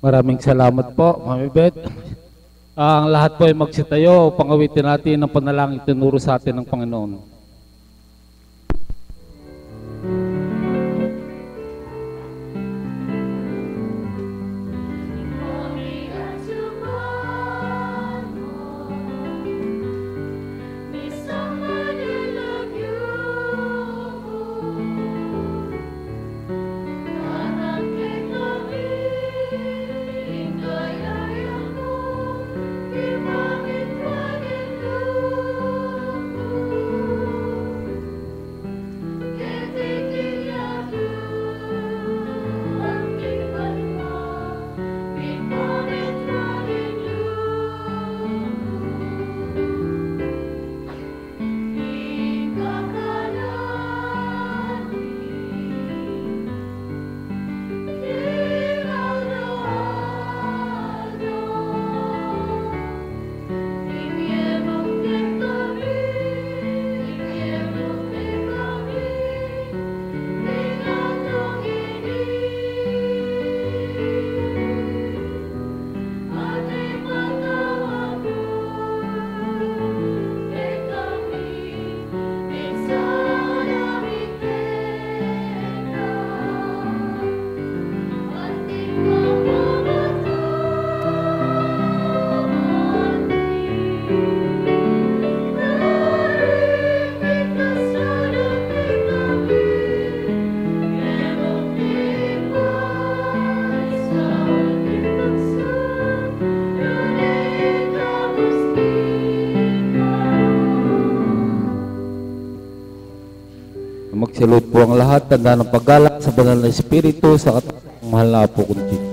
Maraming salamat po, Mami Beth. Ang lahat po ay magsitayo upang awitin natin ang panalangin tinuro sa atin ng Panginoon. Magsalud po ang lahat, tanda ng paggalak sa banal na Espiritu sa katapang mahal na po kong Diyos.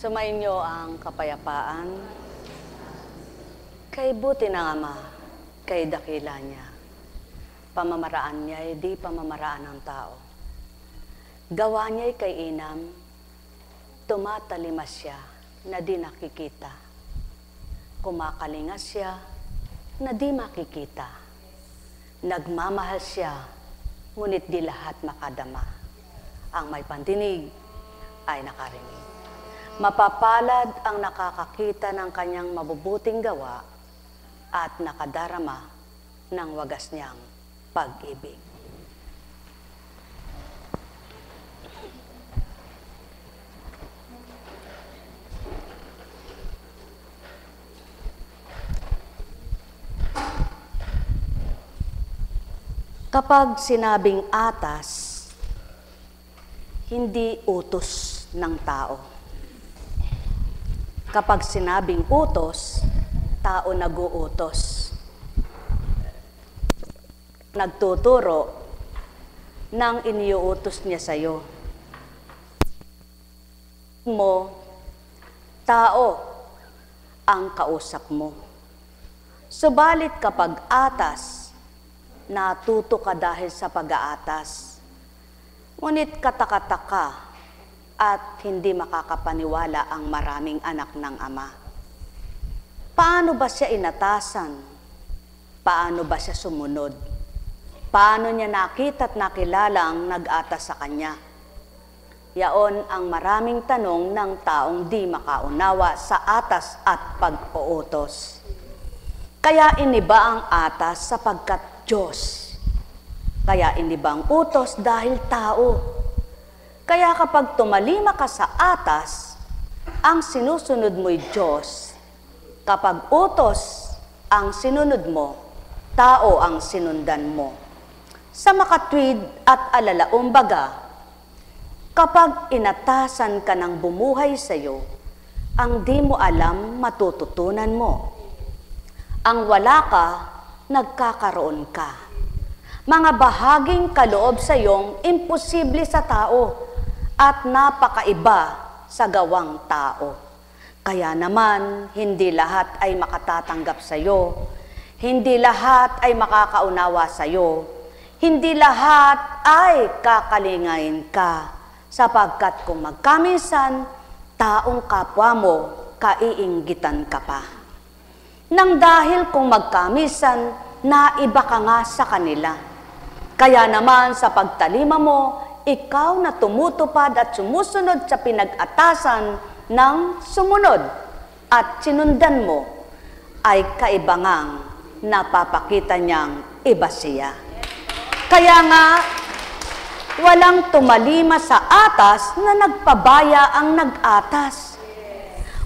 Sumainyo ang kapayapaan, kay buti ng Ama, kay dakila niya. Pamamaraan niya ay di pamamaraan ng tao. Gawa niya ay kay inam, tumatalimas siya na di nakikita. Kumakalingas siya na di makikita. Nagmamahal siya, ngunit di lahat makadama. Ang may pandinig ay nakarinig. Mapapalad ang nakakakita ng kanyang mabubuting gawa at nakadarama ng wagas niyang pag-ibig. Kapag sinabing atas, hindi utos ng tao. Kapag sinabing utos, tao nag-uutos. Nagtuturo ng iniuutos niya sa'yo. Tao ang kausap mo. Subalit kapag atas, natuto ka dahil sa pag-aatas. Ngunit katakataka at hindi makakapaniwala ang maraming anak ng Ama. Paano ba siya inatasan? Paano ba siya sumunod? Paano niya nakita at nakilala ang nag-atas sa kanya? Yaon ang maraming tanong ng taong di makaunawa sa atas at pag-uutos. Kaya iniba ang atas sapagkat Diyos. Kaya iniba ang utos dahil tao. Kaya kapag tumalima ka sa atas, ang sinusunod mo'y Diyos. Kapag utos ang sinunod mo, tao ang sinundan mo. Sa makatwid at alalaong baga, kapag inatasan ka ng bumuhay sa'yo, ang di mo alam matututunan mo. Ang wala ka, nagkakaroon ka. Mga bahaging kaloob sa iyong imposible sa tao at napakaiba sa gawang tao. Kaya naman, hindi lahat ay makatatanggap sa iyo. Hindi lahat ay makakaunawa sa iyo. Hindi lahat ay kakalingayin ka. Sapagkat kung magkaminsan, taong kapwa mo, kaiinggitan ka pa. Nang dahil kung magkamisan, naiba ka nga sa kanila. Kaya naman sa pagtalima mo, ikaw na tumutupad at sumusunod sa pinag-atasan ng sumunod at sinundan mo, ay kaibangang napapakita niyang iba siya. Kaya nga, walang tumalima sa atas na nagpabaya ang nag-atas.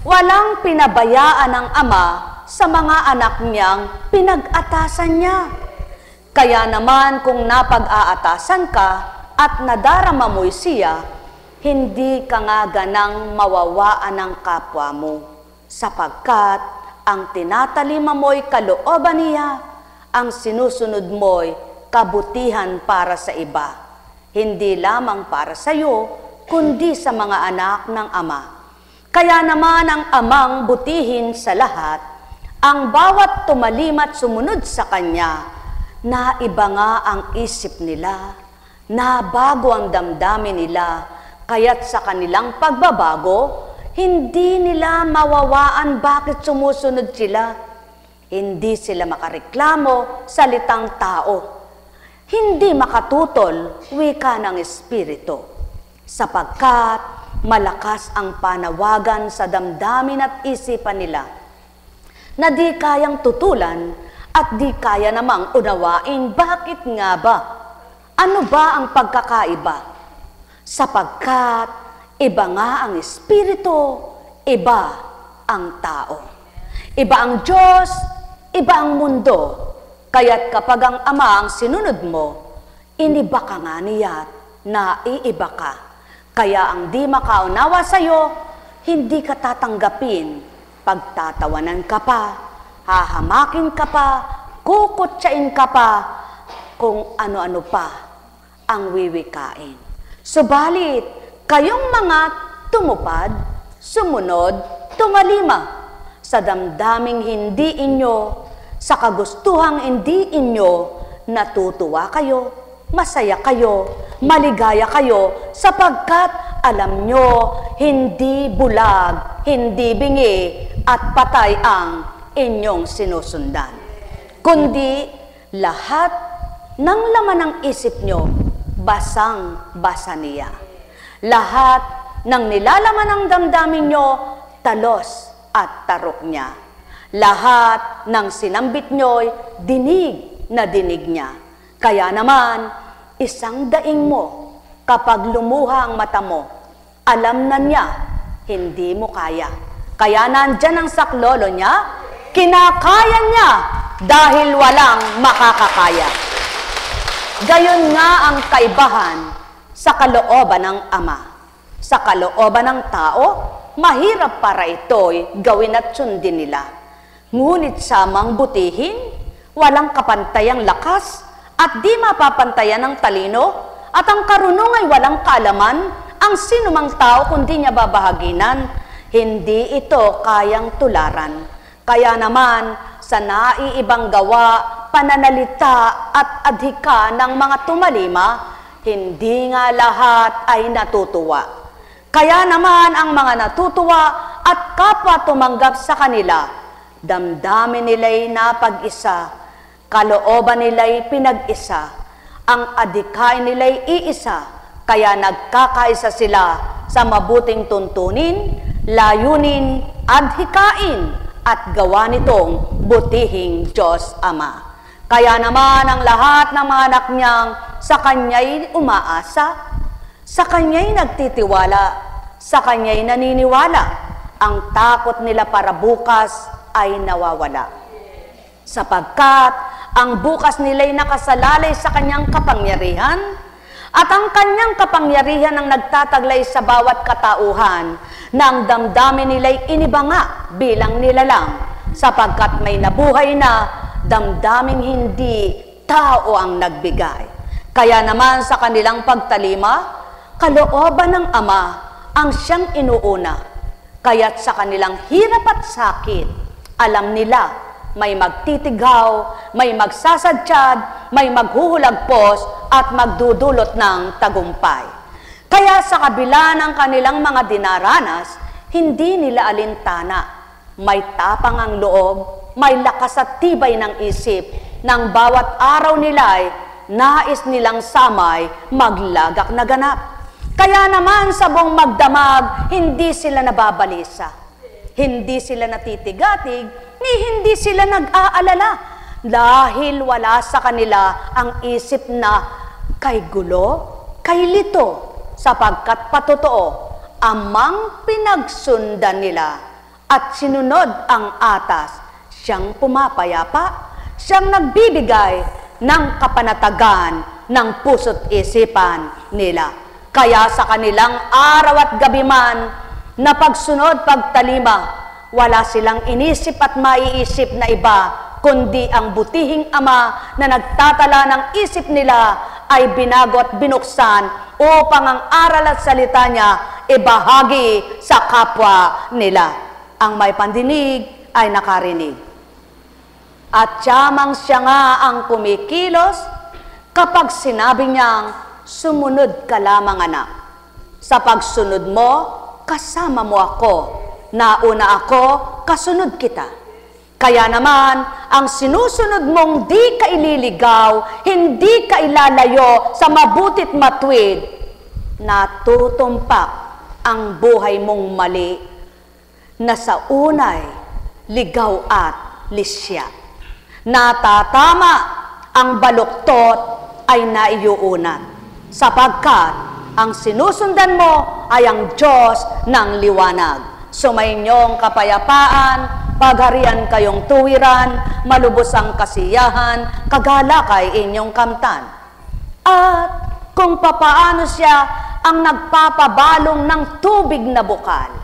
Walang pinabayaan ng ama sa mga anak niyang pinag-atasan niya. Kaya naman kung napag-aatasan ka at nadarama mo'y siya, hindi ka nga ganang mawawaan ng kapwa mo, sapagkat ang tinatalima mo'y kalooban niya, ang sinusunod mo'y kabutihan para sa iba, hindi lamang para sa iyo, kundi sa mga anak ng Ama. Kaya naman ang Amang butihin sa lahat, ang bawat tumalimat sumunod sa Kanya, na iba nga ang isip nila, na bago ang damdamin nila, kaya't sa kanilang pagbabago, hindi nila mawawaan bakit sumusunod sila. Hindi sila makareklamo salitang tao. Hindi makatutol wika ng Espiritu. Sapagkat malakas ang panawagan sa damdamin at isipan nila na di kayang tutulan at di kaya namang unawain. Bakit nga ba? Ano ba ang pagkakaiba? Sapagkat iba nga ang Espiritu, iba ang tao. Iba ang Diyos, iba ang mundo. Kaya't kapag ang Ama ang sinunod mo, iniba ka nga niya, naiiba ka. Kaya ang di makaunawa sa'yo, hindi ka tatanggapin. Pagtatawanan ka pa, hahamakin ka pa, kukutsain ka pa, kung ano-ano pa ang wiwikain. Subalit, kayong mga tumupad, sumunod, tumalima, sa damdaming hindi inyo, sa kagustuhang hindi inyo, natutuwa kayo, masaya kayo, maligaya kayo, sapagkat alam nyo, hindi bulag, hindi bingi, at patay ang inyong sinusundan. Kundi lahat ng laman ng isip nyo, basang-basa niya. Lahat ng nilalaman ng damdamin nyo, talos at tarok niya. Lahat ng sinambit nyo'y dinig na dinig niya. Kaya naman, isang daing mo, kapag lumuha ang mata mo, alam na niya, hindi mo kaya. Kaya nandyan ang saklolo niya, kinakaya niya dahil walang makakakaya. Gayon nga ang kaibahan sa kalooban ng Ama. Sa kalooban ng tao, mahirap para ito'y gawin at sundin nila. Ngunit samang butihin, walang kapantayang lakas at di mapapantayan ng talino at ang karunong ay walang kaalaman, ang sinumang tao kundi niya babahaginan, hindi ito kayang tularan. Kaya naman, sa naiibang gawa, pananalita at adhika ng mga tumalima, hindi nga lahat ay natutuwa. Kaya naman ang mga natutuwa at kapwa tumanggap sa kanila, damdamin nila'y napag-isa, kalooban nila'y pinag-isa, ang adhikain nila'y iisa, kaya nagkakaisa sila sa mabuting tuntunin, layunin, adhikain, at gawa nitong butihing Diyos Ama. Kaya naman ang lahat ng mga anak niyang sa Kanya'y umaasa, sa Kanya'y nagtitiwala, sa Kanya'y naniniwala, ang takot nila para bukas ay nawawala. Sapagkat ang bukas nila'y nakasalalay sa kanyang kapangyarihan, at ang kanyang kapangyarihan ang nagtataglay sa bawat katauhan, na ang damdamin nila'y inibanga bilang nilalang, sapagkat may nabuhay na damdaming hindi tao ang nagbigay. Kaya naman sa kanilang pagtalima, kalooban ng Ama ang siyang inuuna, kaya't sa kanilang hirap at sakit, alam nila may magtitigaw, may magsasadsyad, may maghuhulagpos at magdudulot ng tagumpay. Kaya sa kabila ng kanilang mga dinaranas, hindi nila alintana. May tapang ang loob, may lakas at tibay ng isip, ng bawat araw nila'y nais nilang samay maglagak na ganap. Kaya naman sa buong magdamag, hindi sila nababalisa. Hindi sila natitigatig, ni hindi sila nag-aalala dahil wala sa kanila ang isip na kay gulo, kay lito, sapagkat patotoo amang pinagsundan nila at sinunod ang atas, siyang pumapayapa, siyang nagbibigay ng kapanatagan ng puso't isipan nila. Kaya sa kanilang araw at gabi man na pagsunod pagtalima, wala silang inisip at maiisip na iba, kundi ang butihing Ama na nagtatala ng isip nila ay binago at binuksan upang ang aral at salita niya ibahagi sa kapwa nila. Ang may pandinig ay nakarinig. At tiyamang siya nga ang kumikilos kapag sinabi niyang, sumunod ka lamang anak. Sa pagsunod mo, kasama mo ako. Nauna ako, kasunod kita. Kaya naman, ang sinusunod mong di ka ililigaw, hindi ka ilalayo sa mabutit matuwid, natutumpak ang buhay mong mali, na sa unay, ligaw at lisya. Natatama ang baluktot ay naiuunat, sapagkat ang sinusundan mo ay ang Diyos ng liwanag. Sumainyong kapayapaan, pagharian kayong tuwiran, malubos ang kasiyahan, kagalakay inyong kamtan. At kung papaano siya ang nagpapabalong ng tubig na bukal,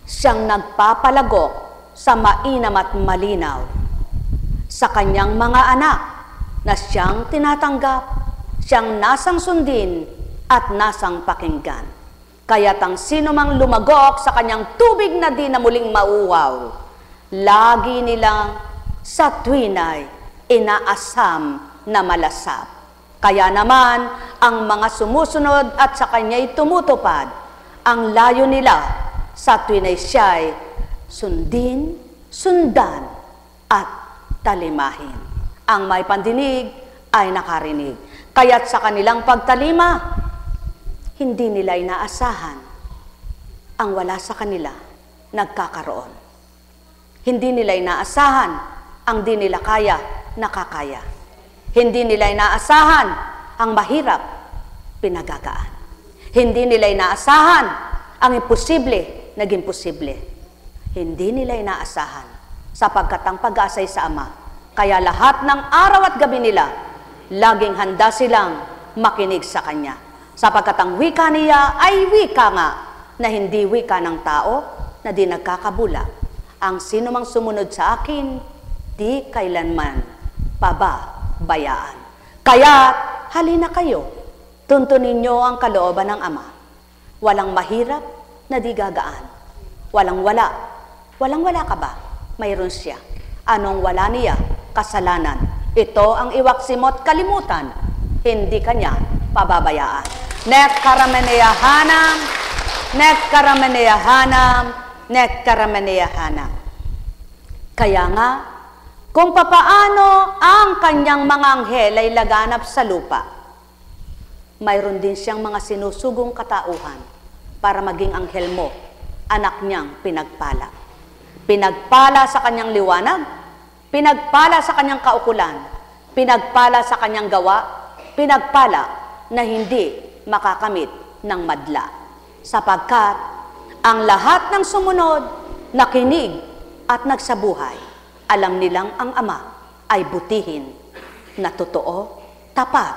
siyang nagpapalagok sa mainam at malinaw sa kanyang mga anak na siyang tinatanggap, siyang nasang sundin at nasang pakinggan. Kaya't ang sino mang lumagok sa kanyang tubig na di na muling mauwaw, lagi nilang sa tuwinay inaasam na malasap. Kaya naman, ang mga sumusunod at sa kanya'y tumutupad, ang layo nila sa tuwinay siya'y sundin, sundan at talimahin. Ang may pandinig ay nakarinig. Kaya't sa kanilang pagtalima, hindi nila inaasahan ang wala sa kanila nagkakaroon. Hindi nila inaasahan ang di nila kaya nakakaya. Hindi nila inaasahan ang mahirap pinagagaan. Hindi nila inaasahan ang imposible naging posible. Hindi nila inaasahan sapagkat ang pag-aasay sa Ama. Kaya lahat ng araw at gabi nila, laging handa silang makinig sa Kanya. Sapagkat ang wika niya ay wika nga na hindi wika ng tao na di nagkakabula. Ang sino mang sumunod sa akin, di kailanman pababayaan. Kaya halina kayo, tuntunin niyo ang kalooban ng Ama. Walang mahirap na di gagaan. Walang wala. Walang wala ka ba? Mayroon siya. Anong wala niya? Kasalanan. Ito ang iwaksimot kalimutan. Hindi kanya pababayaan. Nek karameneyahanam, nek karameneyahanam, nek karameneyahanam. Kaya nga, kung papaano ang kanyang mga anghel ay laganap sa lupa, mayroon din siyang mga sinusugong katauhan para maging anghel mo, anak niyang pinagpala. Pinagpala sa kanyang liwanag, pinagpala sa kanyang kaukulan, pinagpala sa kanyang gawa, pinagpala na hindi makakamit ng madla. Sapagkat ang lahat ng sumunod, nakinig at nagsabuhay, alam nilang ang Ama ay butihin na totoo, tapat,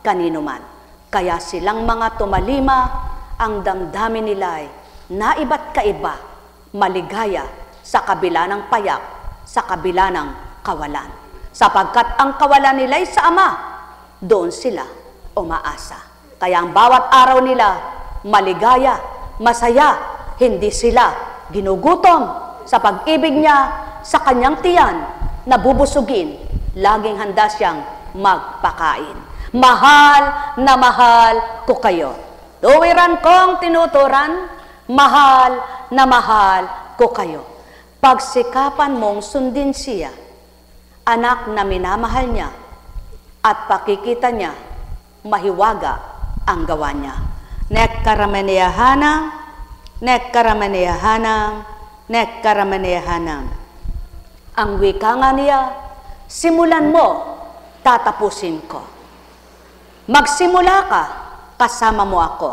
kanino man. Kaya silang mga tumalima, ang damdamin nila'y naiba't kaiba, maligaya sa kabila ng payak, sa kabila ng kawalan. Sapagkat ang kawalan nila'y sa Ama, doon sila umaasa. Kaya ang bawat araw nila, maligaya, masaya, hindi sila ginugutom sa pag-ibig niya, sa kanyang tiyan, nabubusugin, laging handa siyang magpakain. Mahal na mahal ko kayo. Tuwiran kong tinuturan, mahal na mahal ko kayo. Pagsikapan mong sundin siya, anak na minamahal niya, at pakikita niya, mahiwaga ang gawa niya. Nekkarameneyahanam, nekkarameneyahanam, nekkarameneyahanam. Ang wika nga niya, simulan mo, tatapusin ko. Magsimula ka, kasama mo ako.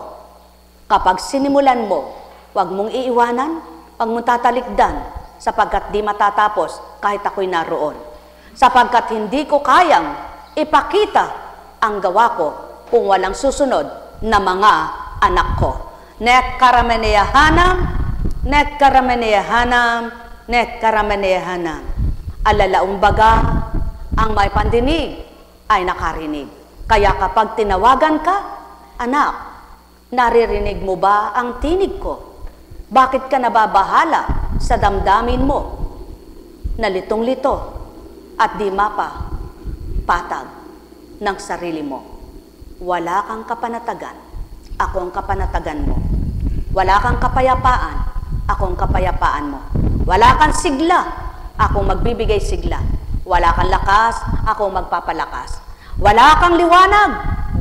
Kapag sinimulan mo, huwag mong iiwanan, huwag mong tatalikdan, sapagkat di matatapos kahit ako'y naroon. Sapagkat hindi ko kayang ipakita ang gawa ko kung walang susunod na mga anak ko. Nekkarameneyahanam, nekkarameneyahanam, nekkarameneyahanam. Alalaong baga, ang may pandinig ay nakarinig. Kaya kapag tinawagan ka, anak, naririnig mo ba ang tinig ko? Bakit ka nababahala sa damdamin mo na litong-lito at di mapa patag ng sarili mo? Wala kang kapanatagan, ako ang kapanatagan mo. Wala kang kapayapaan, ako ang kapayapaan mo. Wala kang sigla, ako magbibigay sigla. Wala kang lakas, ako magpapalakas. Wala kang liwanag,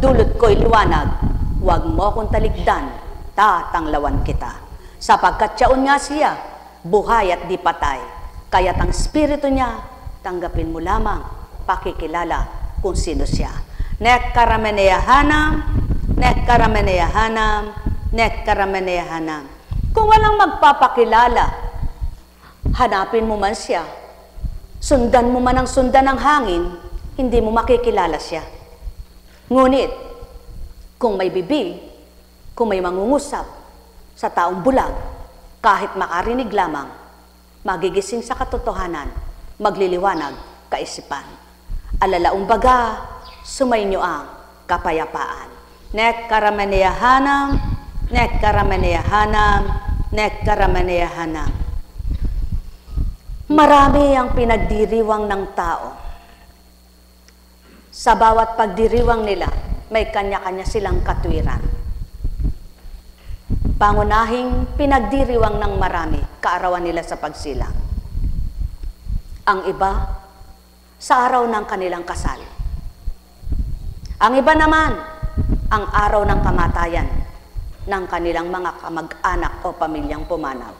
dulot ko'y liwanag. Huwag mo akong talikdan, tatanglawan kita. Sapagkat siyaon nga siya, buhay at di patay. Kaya't ang spirito niya, tanggapin mo lamang, pakikilala kung sino siya. Nekkarameneyahanam, nekkarameneyahanam, nekkarameneyahanam. Kung walang magpapakilala, hanapin mo man siya, sundan mo man ang sundan ng hangin, hindi mo makikilala siya. Ngunit, kung may bibig, kung may mangungusap sa taong bulag, kahit makarinig lamang, magigising sa katotohanan, magliliwanag kaisipan. Alalaong baga, sumainyo ang kapayapaan. Nekkarameneyahanam, nekkarameneyahanam, nekkarameneyahanam. Marami ang pinagdiriwang ng tao. Sa bawat pagdiriwang nila, may kanya-kanya silang katwiran. Pangunahing pinagdiriwang ng marami, kaarawan nila sa pagsilang. Ang iba, sa araw ng kanilang kasal. Ang iba naman, ang araw ng kamatayan ng kanilang mga kamag-anak o pamilyang pumanaw.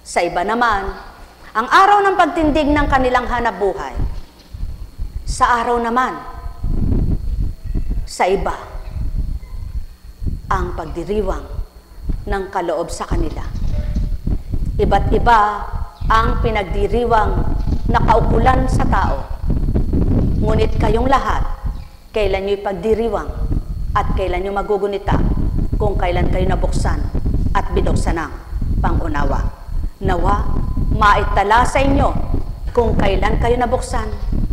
Sa iba naman, ang araw ng pagtindig ng kanilang hanapbuhay. Sa araw naman, sa iba, ang pagdiriwang ng kaloob sa kanila. Iba't iba ang pinagdiriwang na kaukulan sa tao. Ngunit kayong lahat, kailan nyo'y pagdiriwang at kailan nyo magugunita kung kailan kayo nabuksan at binuksan ng pangunawa. Nawa, maitala sa inyo kung kailan kayo nabuksan,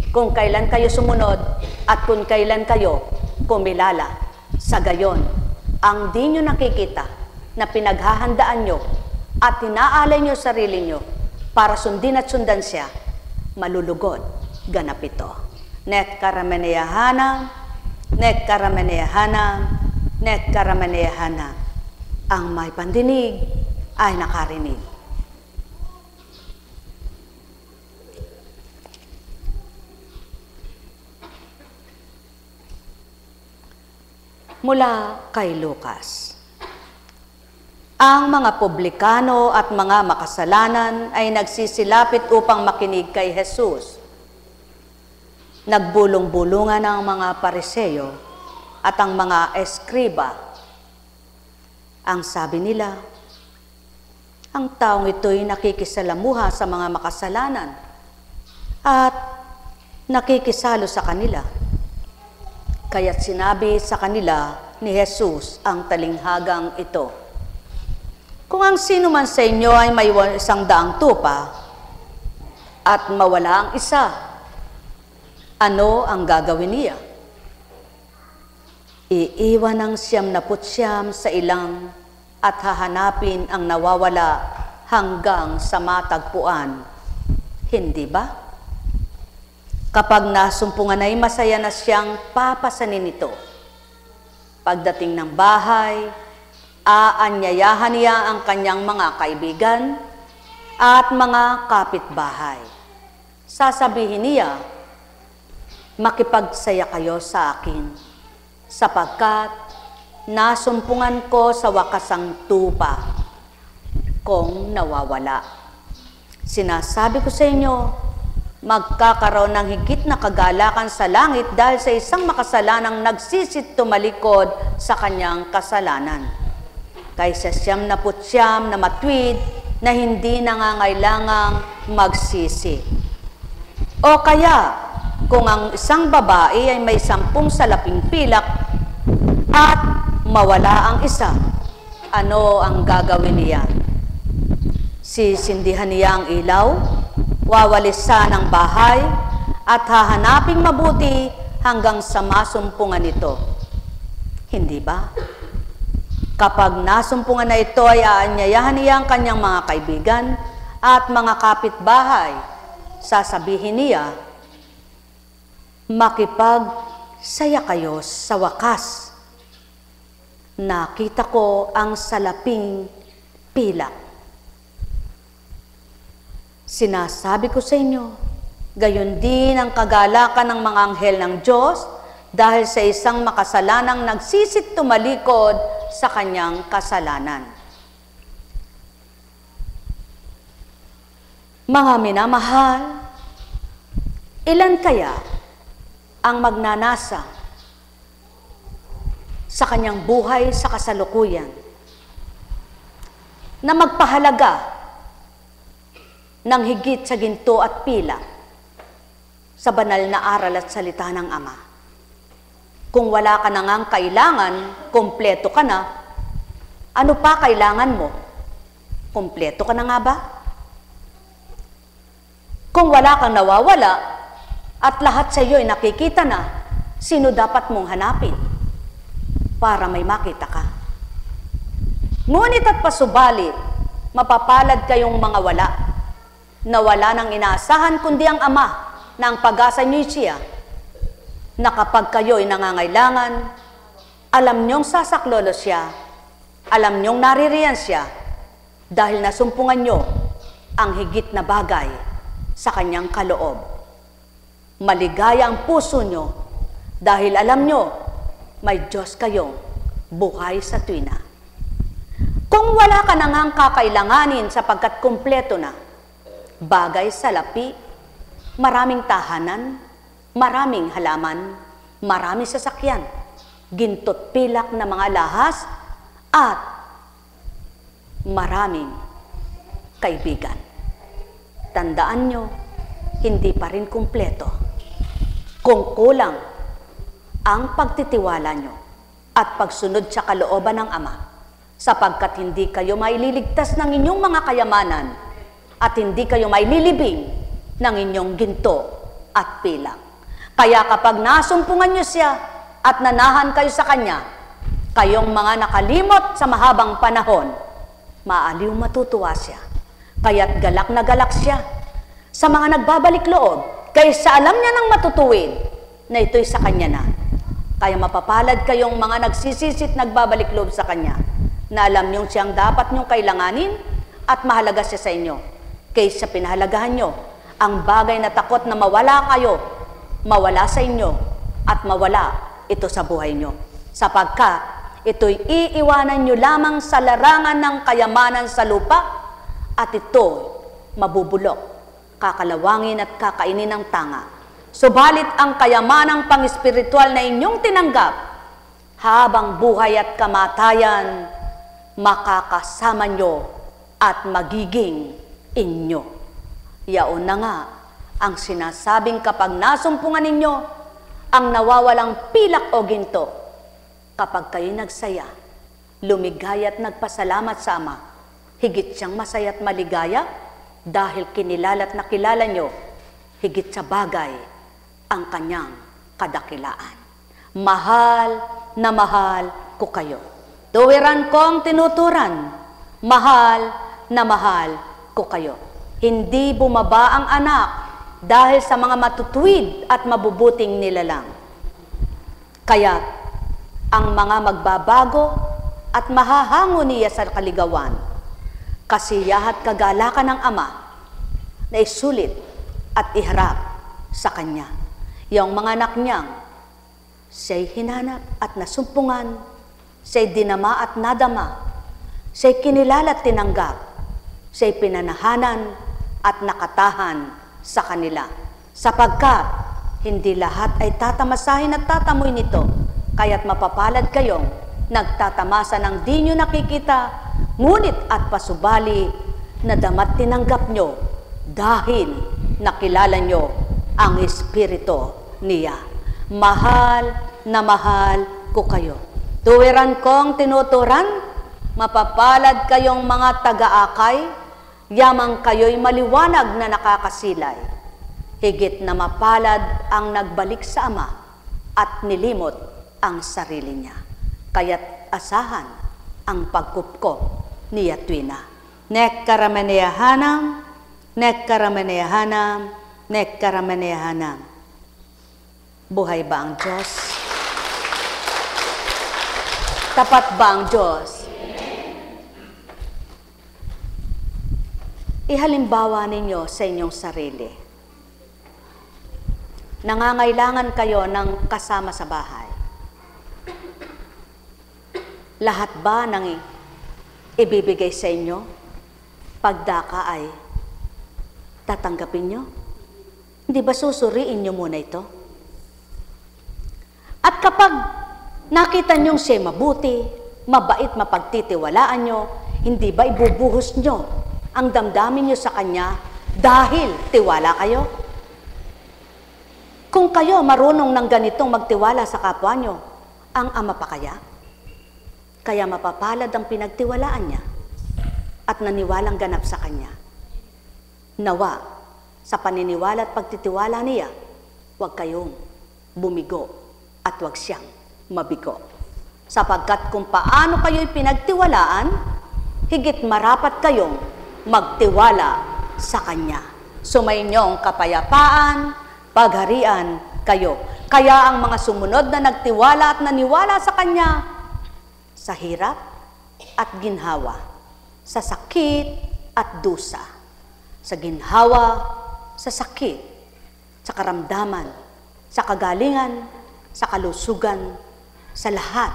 kung kailan kayo sumunod, at kung kailan kayo kumilala. Sa gayon, ang di nyo nakikita na pinaghahandaan nyo at inaalay nyo sarili nyo para sundin at sundan siya, malulugod, ganap ito. Nekkarameneyahanam, nekkarameneyahanam, nekkarameneyahanam. Ang may pandinig ay nakarinig. Mula kay Lucas. Ang mga publikano at mga makasalanan ay nagsisilapit upang makinig kay Jesus. Nagbulong-bulungan ang mga Pariseo at ang mga eskriba. Ang sabi nila, ang taong ito'y nakikisalamuha sa mga makasalanan at nakikisalo sa kanila. Kaya't sinabi sa kanila ni Jesus ang talinghagang ito, kung ang sino man sa inyo ay may 100 tupa at mawala ang isa, ano ang gagawin niya? Iiwan ang 99 sa ilang at hahanapin ang nawawala hanggang sa matagpuan. Hindi ba? Kapag nasumpungan ay masaya na siyang papasanin ito. Pagdating ng bahay, aanyayahan niya ang kanyang mga kaibigan at mga kapitbahay. Sasabihin niya, makipagsaya kayo sa akin, sapagkat nasumpungan ko sa wakas ang tupa kung nawawala. Sinasabi ko sa inyo, magkakaroon ng higit na kagalakan sa langit dahil sa isang makasalanang nagsisit tumalikod sa kanyang kasalanan, kaysa 99 na matuwid na hindi nangangailangang magsisi. O kaya, kung ang isang babae ay may 10 salaping pilak at mawala ang isa, ano ang gagawin niya? Sisindihan niya ang ilaw, wawalisan ang bahay, at hahanaping mabuti hanggang sa masumpungan ito. Hindi ba? Kapag nasumpungan na ito ay aanyayahan niya ang kanyang mga kaibigan at mga kapitbahay. Sasabihin niya, makipagsaya kayo sa wakas. Nakita ko ang salaping pilak. Sinasabi ko sa inyo, gayon din ang kagalakan ng mga anghel ng Diyos dahil sa isang makasalanang nagsisit tumalikod sa kanyang kasalanan. Mga minamahal, ilan kaya ang magnanasa sa kanyang buhay sa kasalukuyan na magpahalaga ng higit sa ginto at pila sa banal na aral at salita ng Ama? Kung wala ka na ngang kailangan, kompleto ka na, ano pa kailangan mo? Kompleto ka na nga ba? Kung wala kang nawawala at lahat sa iyo ay nakikita na, sino dapat mong hanapin para may makita ka? Ngunit at pasubalit, mapapalad kayong mga wala, na wala nang inaasahan kundi ang Ama na ang pag-asa niyo siya, na kapag kayo'y nangangailangan, alam niyong sasaklolo siya, alam niyong naririyan siya, dahil nasumpungan niyo ang higit na bagay sa kanyang kaloob. Maligaya ang puso niyo dahil alam niyo may Diyos kayong buhay sa tuwina. Kung wala ka na ngang kakailanganin sapagkat kumpleto na, bagay sa lapi, maraming tahanan, maraming halaman, maraming sasakyan, ginto't pilak na mga lahas, at maraming kaibigan. Tandaan nyo, hindi pa rin kumpleto kung kulang ang pagtitiwala nyo at pagsunod sa kalooban ng Ama, sapagkat hindi kayo maililigtas ng inyong mga kayamanan at hindi kayo maililibing ng inyong ginto at pilak. Kaya kapag nasumpungan nyo siya at nanahan kayo sa kanya, kayong mga nakalimot sa mahabang panahon, maaliw matutuwa siya. Kaya't galak na galak siya sa mga nagbabalik loob, kaysa alam niya ng matutuwid na ito'y sa kanya na. Kaya mapapalad kayong mga nagsisisit nagbabalik loob sa kanya, na alam niyong siyang dapat niyong kailanganin at mahalaga siya sa inyo, kaysa pinahalagahan niyo ang bagay na takot na mawala kayo, mawala sa inyo, at mawala ito sa buhay niyo. Sapagkat ito'y iiwanan niyo lamang sa larangan ng kayamanan sa lupa, at ito mabubulok, kakalawangin at kakainin ng tanga. Subalit ang kayamanang pang-espiritual na inyong tinanggap, habang buhay at kamatayan, makakasama nyo at magiging inyo. Yaon na nga ang sinasabing kapag nasumpungan ninyo ang nawawalang pilak o ginto, kapag kayo nagsaya, lumigaya at nagpasalamat sa Ama, higit siyang masaya at maligaya dahil kinilala at nakilala nyo higit sa bagay ang kanyang kadakilaan. Mahal na mahal ko kayo. Tuwiran ko ang tinuturan, mahal na mahal ko kayo. Hindi bumaba ang anak dahil sa mga matutuwid at mabubuting nilalang. Kaya ang mga magbabago at mahahango niya sa kaligawan, kasiyahan at kagalakan ng Ama na isulit at iharap sa Kanya. Yung mga anak niyang siya'y hinanap at nasumpungan, siya'y dinama at nadama, siya'y kinilala at tinanggap, siya'y pinanahanan at nakatahan sa kanila. Sapagkat hindi lahat ay tatamasahin at tatamoy nito, kaya't mapapalad kayong nagtatamasa ng di nyo nakikita, ngunit at pasubali na damat tinanggap nyo dahil nakilala nyo ang Espiritu niya. Mahal na mahal ko kayo. Tuwiran kong tinuturan, mapapalad kayong mga taga-akay, yamang kayo'y maliwanag na nakakasilay. Higit na mapalad ang nagbalik sa Ama at nilimot ang sarili niya. Kaya't asahan ang pagkupkop ni Yatwina. Nekkarameneyahanam, nekkarameneyahanam, nekkarameneyahanam. Buhay ba ang Diyos? Tapat ba ang Diyos? Ihalimbawa ninyo sa inyong sarili. Nangangailangan kayo ng kasama sa bahay. Lahat ba ng ibibigay sa inyo, pagdaka ay tatanggapin nyo? Hindi ba susuriin nyo muna ito? At kapag nakita nyong siya mabuti, mabait, mapagtitiwalaan nyo, hindi ba ibubuhos nyo ang damdamin nyo sa Kanya dahil tiwala kayo? Kung kayo marunong ng ganitong magtiwala sa kapwa nyo, ang Ama pa kaya? Kaya mapapalad ang pinagtiwalaan niya at naniwalang ganap sa Kanya. Nawa, sa paniniwala at pagtitiwala niya, huwag kayong bumigo at huwag siyang mabigo. Sapagkat kung paano kayo'y pinagtiwalaan, higit marapat kayong magtiwala sa Kanya. Sumainyong kapayapaan, pagharian kayo. Kaya ang mga sumunod na nagtiwala at naniwala sa Kanya, sa hirap at ginhawa, sa sakit at dusa, sa ginhawa, sa sakit, sa karamdaman, sa kagalingan, sa kalusugan, sa lahat,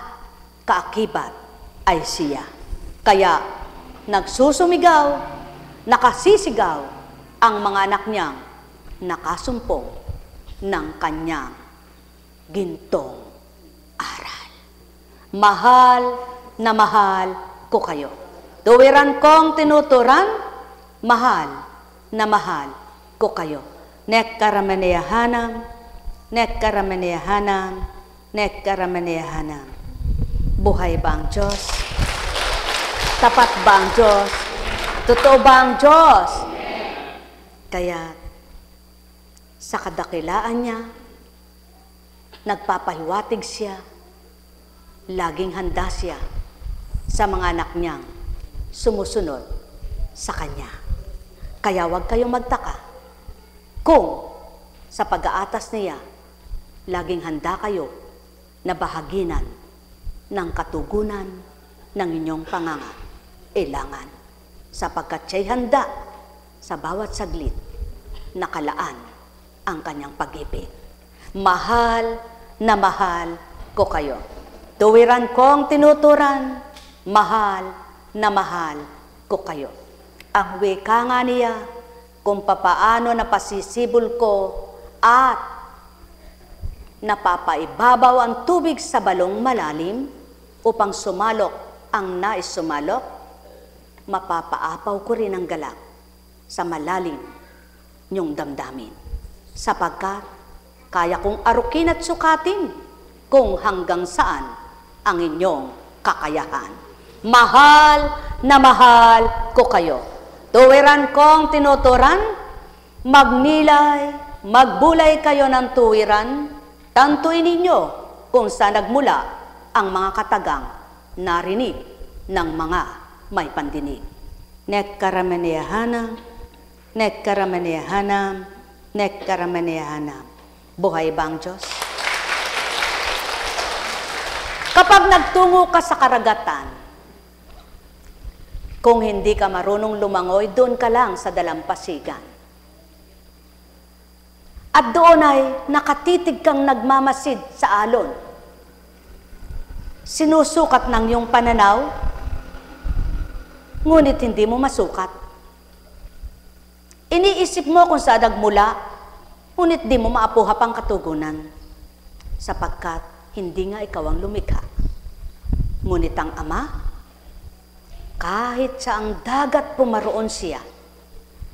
kaakibat ay siya. Kaya nagsusumigaw, nakasisigaw ang mga anak niyang nakasumpong ng kanyang gintong aral. Mahal na mahal ko kayo. Tuwiran kong tinuturan, mahal na mahal ko kayo. Nekkarameneyahanam, nekkarameneyahanam, nekkarameneyahanam. Buhay ba ang Diyos? Tapat ba ang Diyos? Totoo ba ang Diyos? Kaya sa kadakilaan niya, nagpapahiwatig siya, laging handa siya sa mga anak niyang sumusunod sa Kanya. Kaya huwag kayong magtaka kung sa pag-aatas niya, laging handa kayo na bahaginan ng katugunan ng inyong pangangailangan. Sapagkat siya'y handa sa bawat saglit nakalaan ang Kanyang pag-ibig. Mahal na mahal ko kayo. Tuwiran kong tinuturan, mahal na mahal ko kayo. Ang wika nga niya, kung papaano napasisibol ko at napapaibabaw ang tubig sa balong malalim upang sumalok ang nais sumalok, mapapaapaw ko rin ang galak sa malalim niyong damdamin. sapagkat kaya kong arukin at sukatin kung hanggang saan ang inyong kakayahan. Mahal na mahal ko kayo. Tuwiran kong tinuturan, magnilay, magbulay kayo ng tuwiran, tantuin ninyo kung saan nagmula ang mga katagang narinig ng mga may pandinig. Nekkarameneyahanam, nekkarameneyahanam, nekkarameneyahanam. Buhay ba ang Diyos? Kapag nagtungo ka sa karagatan, kung hindi ka marunong lumangoy, doon ka lang sa dalampasigan. At doon ay nakatitig kang nagmamasid sa alon. Sinusukat ng iyong pananaw, ngunit hindi mo masukat. Iniisip mo kung saan nagmula, ngunit di mo maapuhap ang katugunan, sapagkat hindi nga ikaw ang lumikha. Ngunit ang Ama, kahit sa ang dagat pumaroon siya,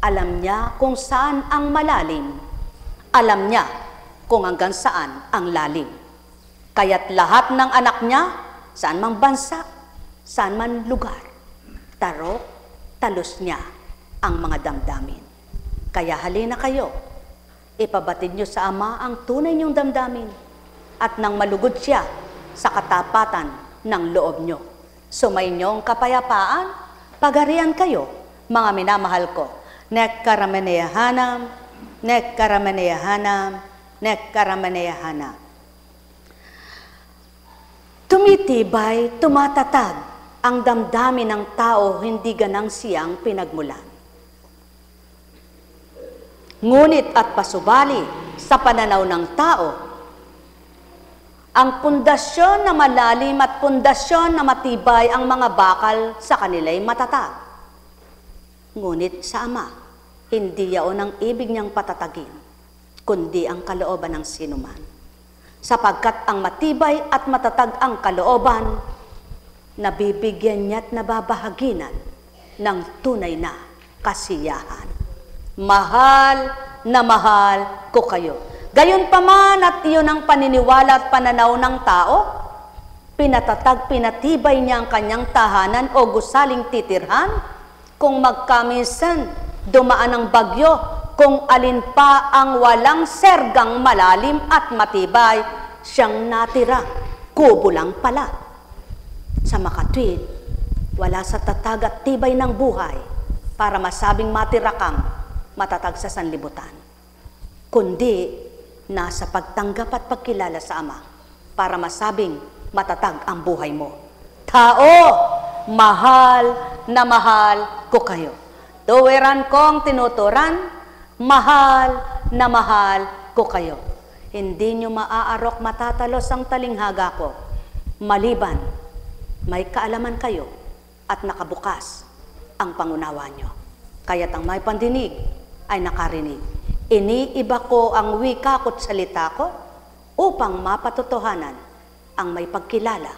alam niya kung saan ang malalim, alam niya kung hanggang saan ang lalim. Kaya't lahat ng anak niya, saan mang bansa, saan man lugar, tarok, talos niya ang mga damdamin. Kaya halina kayo, ipabatid niyo sa Ama ang tunay niyong damdamin, at nang malugod siya sa katapatan ng loob niyo, sumayinyong kapayapaan, pagarian kayo, mga minamahal ko. Nekkarameneyahanam, nekkarameneyahanam, nekkarameneyahanam. Tumitibay, tumatatag ang damdamin ng tao, hindi ganang siyang pinagmulan. Ngunit at pasubali sa pananaw ng tao, ang pundasyon na malalim at pundasyon na matibay ang mga bakal sa kanila'y matatag. Ngunit sa Ama, hindi yaon ang ibig niyang patatagin, kundi ang kalooban ng sinuman. Sapagkat ang matibay at matatag ang kalooban, nabibigyan niya't nababahaginan ng tunay na kasiyahan. Mahal na mahal ko kayo. Gayunpaman at iyon ang paniniwala at pananaw ng tao, pinatatag, pinatibay niya ang kanyang tahanan o gusaling titirhan, kung magkaminsan dumaan ang bagyo, kung alin pa ang walang sergang malalim at matibay, siyang natira, kubo lang pala. Sa makatwid, wala sa tatag at tibay ng buhay para masabing matira kang matatag sa sanlibutan, kundi nasa pagtanggap at pagkilala sa Ama para masabing matatag ang buhay mo. Tao, mahal na mahal ko kayo. Tuwiran kong tinuturan, mahal na mahal ko kayo. Hindi nyo maaarok matatalos ang talinghaga ko, maliban may kaalaman kayo at nakabukas ang pangunawa nyo. Kaya't ang may pandinig ay nakarinig. Iniiba ko ang wika ko't salita ko upang mapatotohanan ang may pagkilala,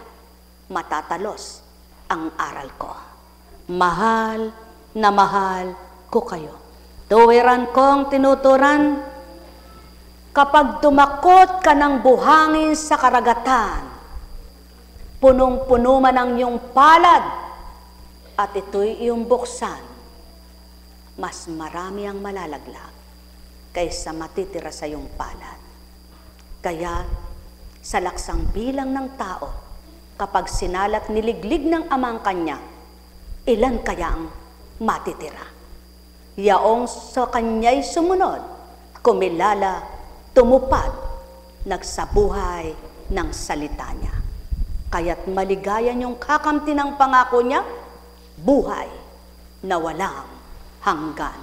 matatalos ang aral ko. Mahal na mahal ko kayo. Tuwiran kong tinuturan, kapag tumakot ka ng buhangin sa karagatan, punong-puno man ang iyong palad at ito'y iyong buksan, mas marami ang malalaglag kaysa matitira sa iyong palad. Kaya, sa laksang bilang ng tao, kapag sinalat niliglig ng Amang kanya, ilan kaya ang matitira? Yaong sa kanya'y sumunod, kumilala, tumupad, nagsabuhay ng salita niya. Kaya't maligaya niyong kakamti ng pangako niya, buhay na walang hanggan.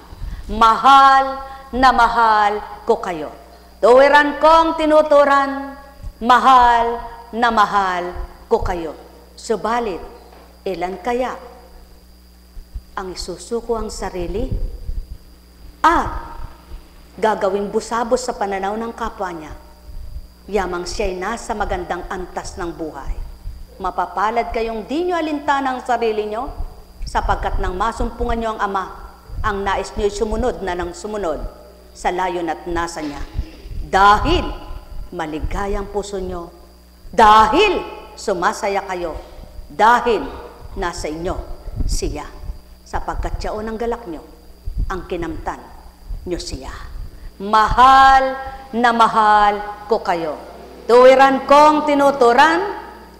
Mahal na mahal ko kayo. Tuwiran kong tinuturan, mahal na mahal ko kayo. Subalit, ilan kaya ang isusuko ang sarili at gagawing busabos sa pananaw ng kapwa niya, yamang siya'y nasa magandang antas ng buhay? Mapapalad kayong di nyo alintana ang sarili nyo, sapagkat nang masumpungan nyo ang Ama, ang nais nyo'y sumunod na ng sumunod, sa layon at nasa niya. Dahil maligayang puso nyo, dahil sumasaya kayo, dahil nasa inyo siya, sapagkat siya ng galak nyo, ang kinamtan nyo siya. Mahal na mahal ko kayo. Tuwiran kong tinuturan,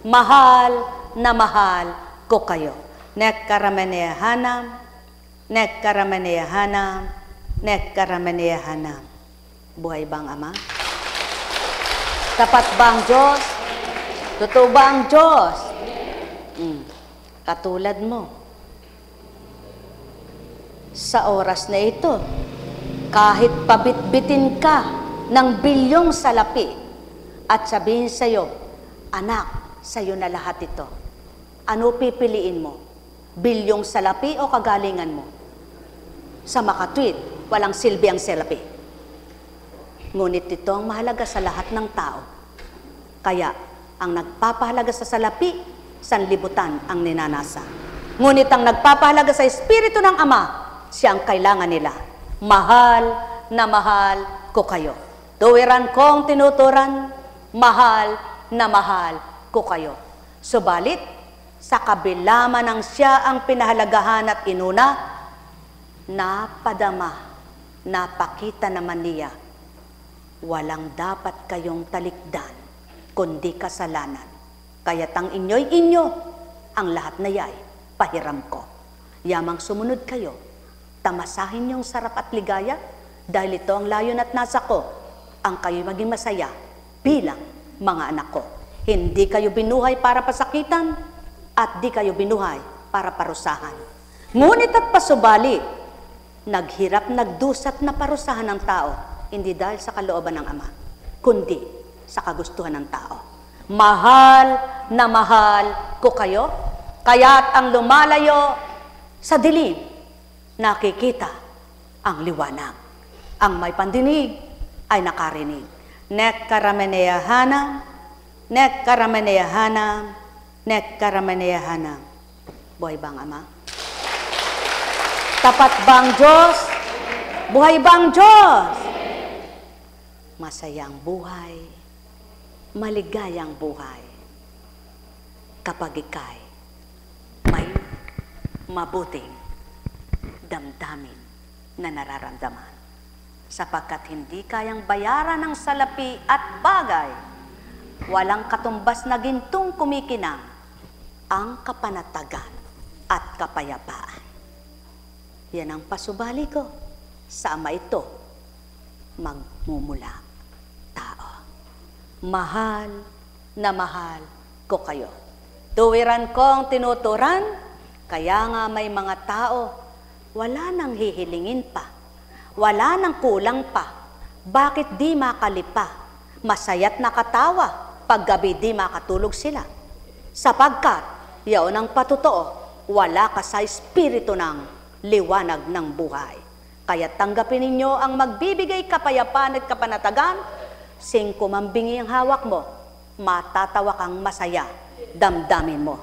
mahal na mahal ko kayo. Nekkaramenehanam, nekkaramenehanam, nekkaramenehanam. Buhay bang Ama? Tapat ba ang Diyos? Totoo ba ang Diyos? Katulad mo. Sa oras na ito, kahit pabitbitin ka ng bilyong salapi at sabihin sa'yo, anak, sa'yo na lahat ito. Ano pipiliin mo? Bilyong salapi o kagalingan mo? Sa makatwid, walang silbi ang salapi. Ngunit ito ang mahalaga sa lahat ng tao. Kaya, ang nagpapahalaga sa salapi, sanlibutan ang ninanasa. Ngunit ang nagpapahalaga sa Espiritu ng Ama, siya ang kailangan nila. Mahal na mahal ko kayo. Tuwiran kong tinuturan, mahal na mahal ko kayo. Subalit, sa kabila man ang siya ang pinahalagahan at inuna, napadama, napakita naman niya, walang dapat kayong talikdan, kundi kasalanan. Kaya't ang inyo'y inyo, ang lahat na ya'y pahiram ko. Yamang sumunod kayo, tamasahin niyong sarap at ligaya, dahil ito ang layon at nasa ko, ang kayo'y maging masaya bilang mga anak ko. Hindi kayo binuhay para pasakitan, at di kayo binuhay para parusahan. Ngunit at pasubali, naghirap, nagdusat na parusahan ng tao, hindi dahil sa kalooban ng Ama, kundi sa kagustuhan ng tao. Mahal na mahal ko kayo, kaya't ang lumalayo sa dilim, nakikita ang liwanag. Ang may pandinig ay nakarinig. Nekkaramenehanam, nekkaramenehanam, nekkaramenehanam. Buhay bang Ama? Tapat bang Diyos? Buhay bang Diyos? Masayang buhay, maligayang buhay, kapag ika'y may mabuting damdamin na nararamdaman. Sapagkat hindi kayang bayaran ng salapi at bagay, walang katumbas na gintong kumikinang ang kapanatagan at kapayapaan. Yan ang pasubali ko sa Ama ito, magmumula tao. Mahal na mahal ko kayo. Tuwiran kong tinuturan, kaya nga may mga tao, wala nang hihilingin pa, wala nang kulang pa. Bakit di makalipa? Masaya't nakatawa, paggabi di makatulog sila. Sapagkat, yaon ang patotoo, wala ka sa espiritu ng liwanag ng buhay. Kaya tanggapin ninyo ang magbibigay kapayapaan at kapanatagan, singko mambingi ang hawak mo, matatawa kang masaya, damdamin mo.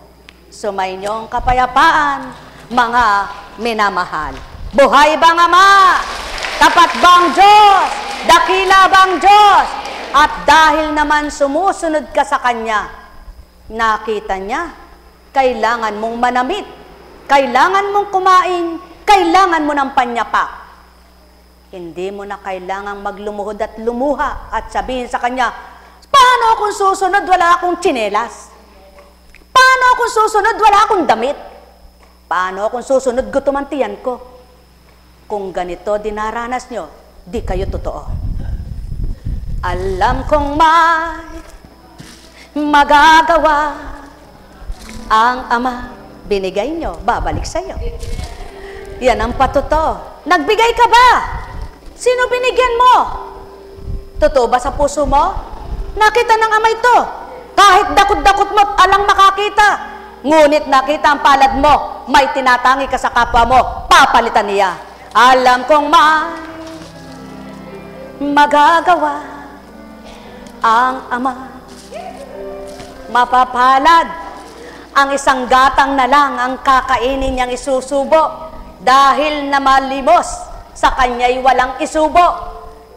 Sumainyo ang kapayapaan, mga minamahal. Buhay bang Ama? Tapat bang Diyos? Dakila bang Diyos? At dahil naman sumusunod ka sa Kanya, nakita niya, kailangan mong manamit, kailangan mong kumain, kailangan mo ng panyapak. Hindi mo na kailangang maglumuhod at lumuha at sabihin sa Kanya, paano kung susunod wala akong tsinelas? Paano kung susunod wala akong damit? Paano kung susunod gutom ang tiyan ko? Kung ganito dinaranas nyo, di kayo totoo. Alam kong may magagawa ang Ama. Binigay nyo, babalik sa'yo. Yan ang patotoo. Nagbigay ka ba? Sino binigyan mo? Totoo ba sa puso mo? Nakita ng Ama ito. Kahit dakot-dakot mo alang makakita. Ngunit nakita ang palad mo, may tinatangi ka sa kapwa mo, papalitan niya. Alam kong may magagawa ang Ama. Mapapalad ang isang gatang na lang ang kakainin niyang isusubo dahil na malimos sa kanya'y walang isubo.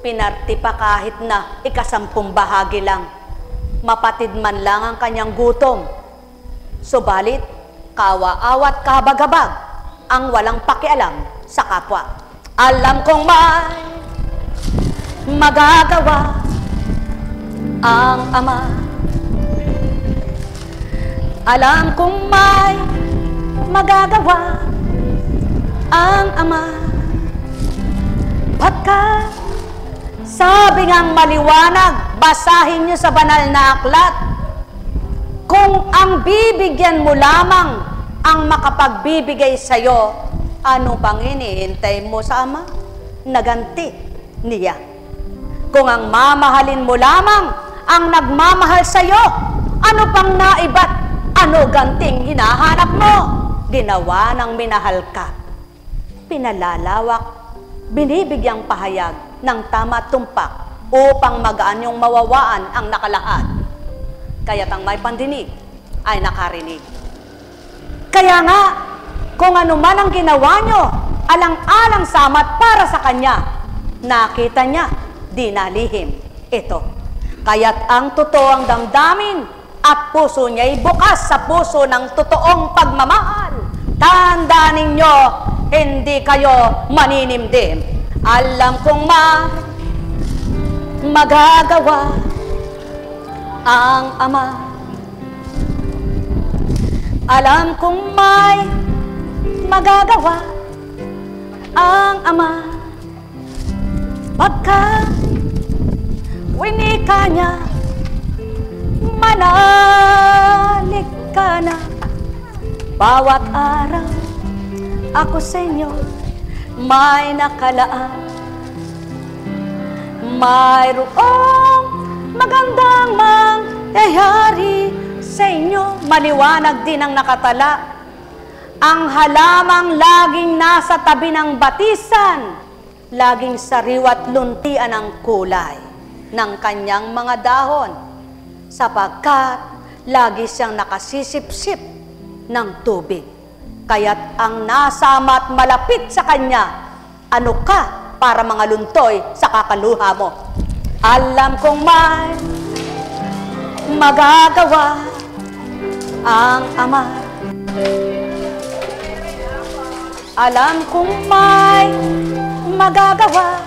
pinarti pa kahit na ikasampung bahagi lang. Mapatid man lang ang kanyang gutom. Subalit, kawa-awat kabagabag ang walang pakialam sa kapwa. Alam kong may magagawa ang Ama. Alam kong may magagawa ang Ama. Pagka sabi ngang maliwanag, basahin niyo sa banal na aklat, kung ang bibigyan mo lamang ang makapagbibigay sa'yo, ano pang hinihintay mo sa Ama? Naganti niya. Kung ang mamahalin mo lamang ang nagmamahal sa'yo, ano pang naibat? Ano ganting hinahanap mo? Ginawa ng minahal ka. Pinalalawak, binibigyang pahayag ng tama at tumpak upang magaan yung mawawaan ang nakalahad. Kaya't ang may pandinig ay nakarinig. Kaya nga, kung ano man ang ginawa nyo, alang-alang sa Ama't para sa Kanya, nakita niya, di nalihim ito. Kaya't ang totoong damdamin at puso niya'y bukas sa puso ng totoong pagmamahal. Tandaan ninyo, hindi kayo maninimdim. Alam kong magagawa ang Ama. Alam kong may magagawa ang Ama. Pagka winika niya, manalig ka na. Bawat araw ako sa inyo may nakalaan. Mayroong magandang mangyayari sa inyo. Maliwanag din ang nakatala. Ang halamang laging nasa tabi ng batisan, laging sariwa't luntian ang kulay ng kanyang mga dahon, sapagkat lagi siyang nakasisip-sip ng tubig. Kaya't ang nasa Ama't malapit sa kanya, ano ka para mga luntoy sa kakaluha mo? Alam kong may magagawa ang Ama. Alam kong may magagawa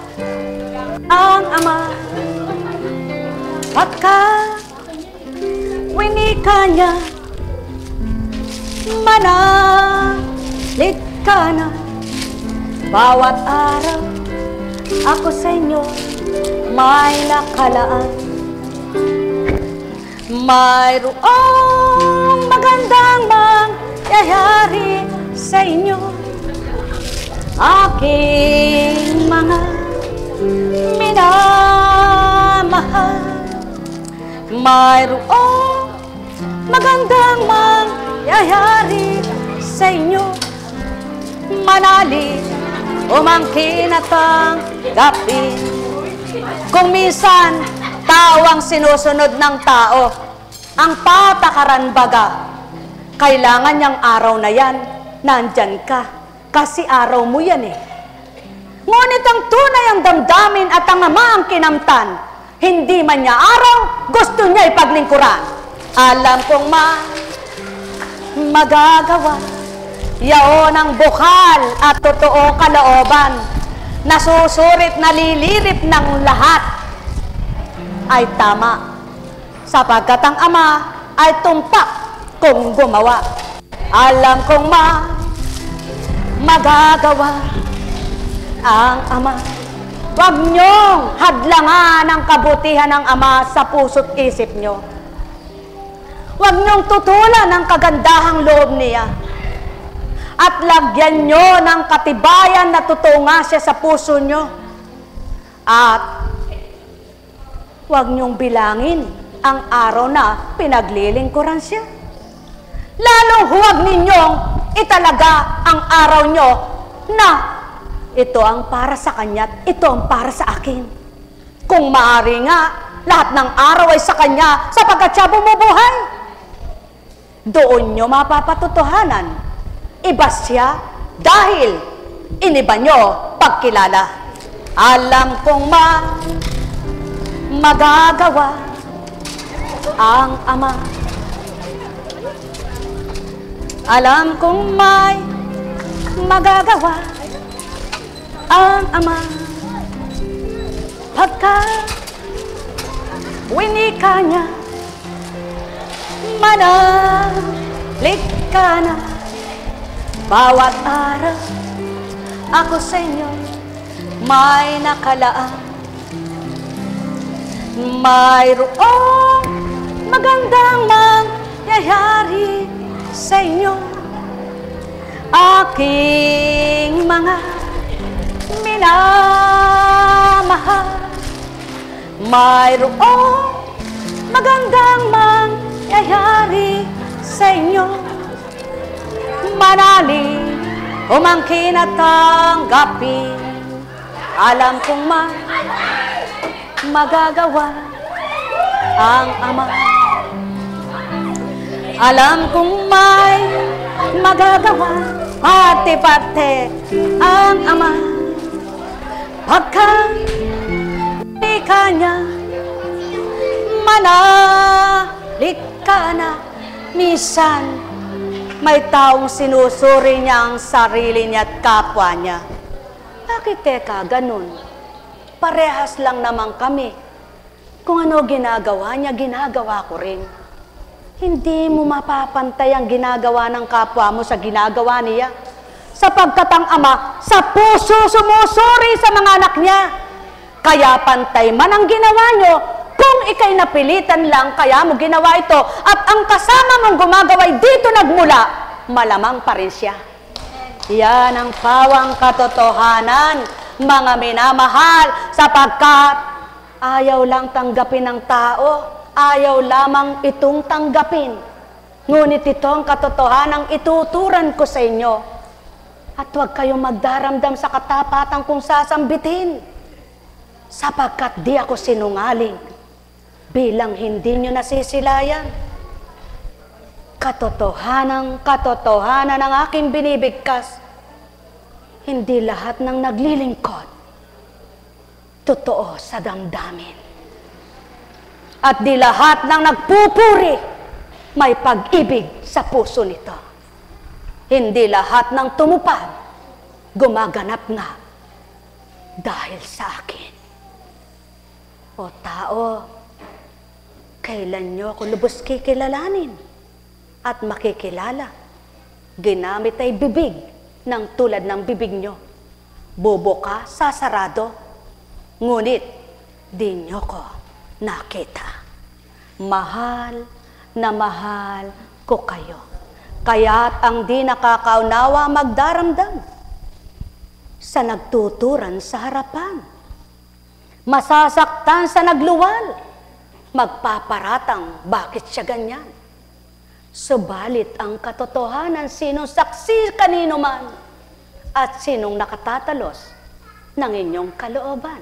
ang Ama. Pagka winika niya, manalig ka na. Bawat araw ako sa inyo may nakalaan. Mayroong magandang mangyayari sa inyo, aking mga minamahal. Mayroong magandang mangyayari sa inyo, manalig, umangkin at tanggapin. Kung minsan, tao ang sinusunod ng tao, ang patakaran baga, kailangan niyang araw na yan, nandyan ka, kasi araw mo yan eh. Ngunit ang tunay ang damdamin at ang Ama ang kinamtan, hindi man niya araw, gusto niya ipaglingkuran. Alam kong magagawa, yaon ang bukal at totoo kalooban, nasusurit, nalilirip ng lahat, ay tama, sapagkat ang Ama ay tumpak kung gumawa. Alam kong magagawa ang Ama. Huwag niyong hadlangan ang kabutihan ng Ama sa puso't isip niyo. Huwag niyong tutulan ang kagandahang loob niya. At lagyan niyo ng katibayan na totoo nga siya sa puso niyo. At huwag niyong bilangin ang araw na pinaglilingkuran siya. Lalong huwag ninyong italaga ang araw niyo na ito ang para sa kanya at ito ang para sa akin. Kung maaari nga, lahat ng araw ay sa kanya sapagkat siya bumubuhay. Doon nyo mapapatotohanan, iba siya dahil iniba nyo pagkilala. Alam kong magagawa ang Ama. Alam kong may magagawa ang Ama. Pagka winika niya, manalik ka na. Bawat araw ako sa inyo may nakalaan. Mayroong magandang mangyayari sa inyo, aking mga minamahal. Mayroong magandang mangyayari sa inyo, manaling umangkin at tanggapin. Alam kong magagawa ang Ama. Alam kong may magagawa pati-pati ang Ama. Pagka di ka niya, manalik ka na. Minsan, may taong sinusuri niya ang sarili niya at kapwa niya. Bakit teka ganun? Parehas lang naman kami. Kung ano ginagawa niya, ginagawa ko rin. Hindi mo mapapantay ang ginagawa ng kapwa mo sa ginagawa niya. Sapagkat ang Ama sa puso sumusuri sa mga anak niya. Kaya pantay man ang ginawa niyo, kung ikay napilitan lang, kaya mo ginawa ito, at ang kasama mong gumagaway dito nagmula, malamang pa rin siya. Yan ang pawang katotohanan, mga minamahal, sapagkat ayaw lang tanggapin ng tao, ayaw lamang itong tanggapin. Ngunit itong katotohanang ituturan ko sa inyo. At huwag kayong magdaramdam sa katapatan kung sasambitin. Sapagkat di ako sinungaling, bilang hindi nyo nasisilayan. Katotohanan ng aking binibigkas, hindi lahat ng naglilingkod totoo sa damdamin. At di lahat ng nagpupuri may pag-ibig sa puso nito. Hindi lahat ng tumupad gumaganap nga dahil sa akin. O tao, kailan nyo ako lubos kikilalanin at makikilala? Ginamit ay bibig ng tulad ng bibig nyo. Bubuka, sasarado, ngunit di nyo ko nakita. Mahal na mahal ko kayo. Kaya't ang di nakakaunawa magdaramdam sa nagtuturan sa harapan. Masasaktan sa nagluwal, magpaparatang bakit siya ganyan. Subalit ang katotohanan, sinong saksi kanino man at sinong nakatatalos ng inyong kalooban.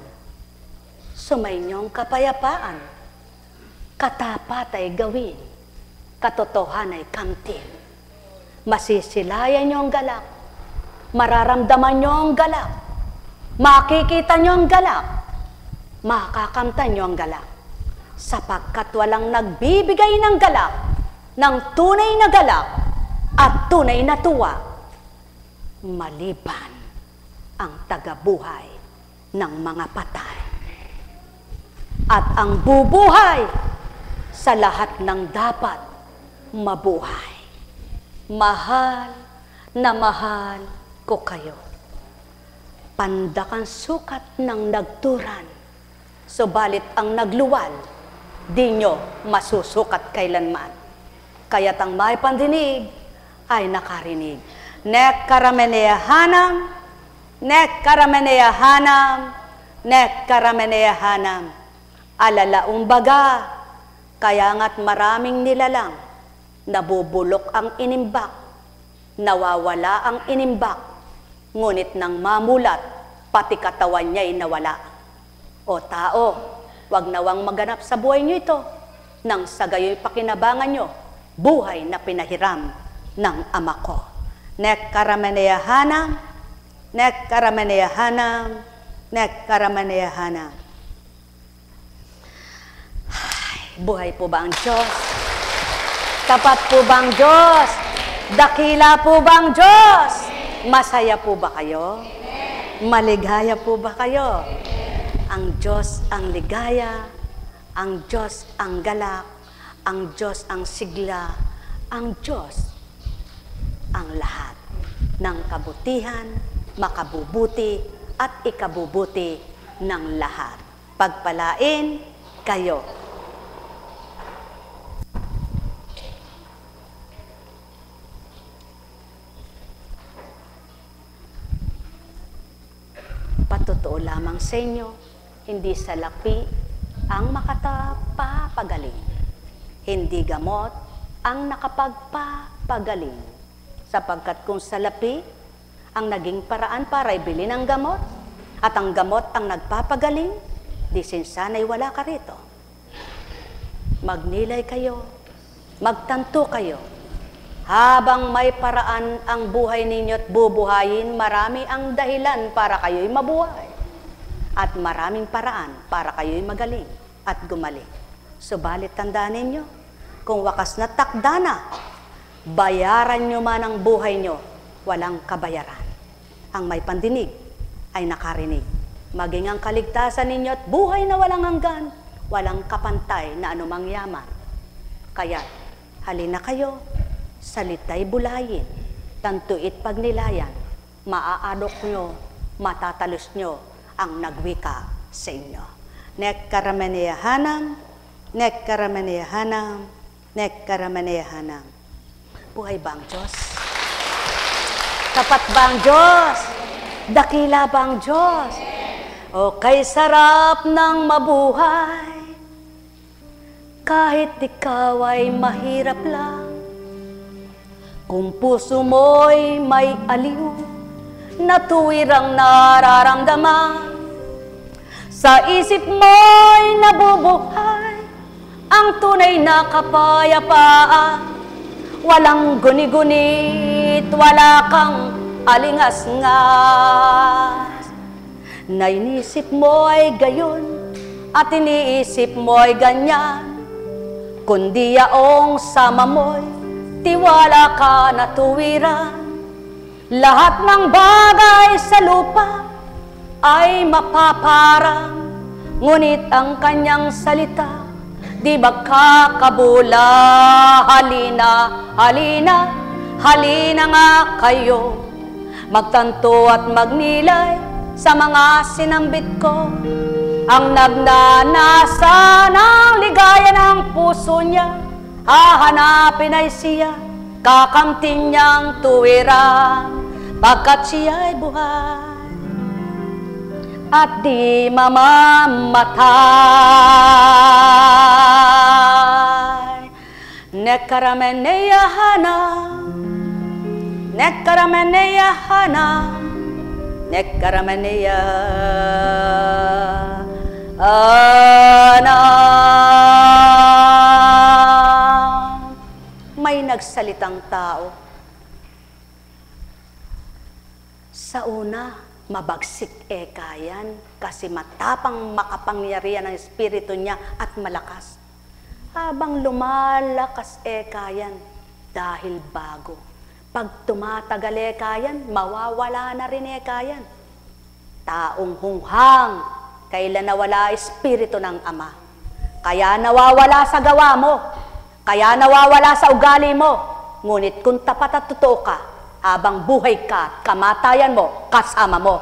Sumainyong kapayapaan, katapat ay gawin, katotohanan ay kamtin. Masisilayan niyo ang galak, mararamdaman niyo ang galak, makikita niyo ang galak, makakamtan niyo ang galak, sapagkat walang nagbibigay ng galak, ng tunay na galak at tunay na tuwa, maliban ang tagabuhay ng mga patay. At ang bubuhay sa lahat ng dapat mabuhay. Mahal na mahal ko kayo. Pandakan sukat ng nagturan, subalit ang nagluwal, di nyo masusukat kailanman. Kaya't ang may pandinig ay nakarinig. Nek karameneyahanam, nek karameneyahanam, nek karameneyahanam. Alalaong baga, kaya nga't maraming nilalang, nabubulok ang inimbak, nawawala ang inimbak, ngunit nang mamulat, pati katawan niya'y nawala. O tao, wag nawang maganap sa buhay niyo ito, nang sa gayo'y pakinabangan niyo, buhay na pinahiram ng Ama ko. Nek karameneyahanam, nek karameneyahanam, nek karamanayahana. Buhay po ba ang Diyos? Tapat po ba ang Diyos? Dakila po ba ang Diyos? Masaya po ba kayo? Maligaya po ba kayo? Ang Diyos ang ligaya, ang Diyos ang galak, ang Diyos ang sigla, ang Diyos ang lahat ng kabutihan, makabubuti at ikabubuti ng lahat. Pagpalain kayo. Patotoo lamang sa inyo, hindi salapi ang makapagpagaling. Hindi gamot ang nakapagpapagaling. Sapagkat kung salapi ang naging paraan para ibili ng gamot, at ang gamot ang nagpapagaling, di sinsana'y wala ka rito. Magnilay kayo, magtanto kayo. Habang may paraan ang buhay ninyo at bubuhayin, marami ang dahilan para kayo'y mabuhay. At maraming paraan para kayo'y magaling at gumaling. Subalit tandaan ninyo, kung wakas na takda na, bayaran nyo man ang buhay nyo, walang kabayaran. Ang may pandinig ay nakarinig. Maging ang kaligtasan ninyo at buhay na walang hanggan, walang kapantay na anumang yaman. Kaya, halina kayo, salita'y bulayin, tantuit pagnilayan, maaadok nyo, matatalos nyo ang nagwika sa inyo. Nek karamaniyahanam, nek karamaniyahanam, nek karamaniyahanam. Buhay ba ang Diyos? Tapat ba ang Diyos? Dakila ba ang Diyos? O kay sarap ng mabuhay, kahit ikaw ay mahirap lang. Kung puso mo'y may aliw na tuwirang nararamdaman, sa isip mo'y nabubuhay ang tunay na kapayapaan. Walang guni-gunit, wala kang alingas-ngas. Na inisip mo'y gayon at iniisip mo'y ganyan, kundi yaong sama mo'y tiwala ka na tuwiran. Lahat ng bagay sa lupa ay mapaparang, ngunit ang kanyang salita di magkakabula. Halina, halina, halina nga kayo, magtanto at magnilay sa mga sinambit ko. Ang nagnanasa ng ligaya ng puso niya, hahanapin ay siya, kakamtin niyang tuwiran, pagkat siya'y buhay at di mamamatay. Nekarameneyahanam, nekarameneyahanam, nekarameneyahanam. May nagsalitang tao. Sa una, mabagsik kayan kasi matapang makapangyarihan ang espiritu niya at malakas. Habang lumalakas kayan dahil bago. Pag tumatagal kayan, mawawala na rin kayan. Taong hunghang, kailan nawala espiritu ng Ama. Kaya nawawala sa gawa mo. Kaya nawawala sa ugali mo. Ngunit kung tapat at totoo ka, habang buhay ka, kamatayan mo, kasama mo.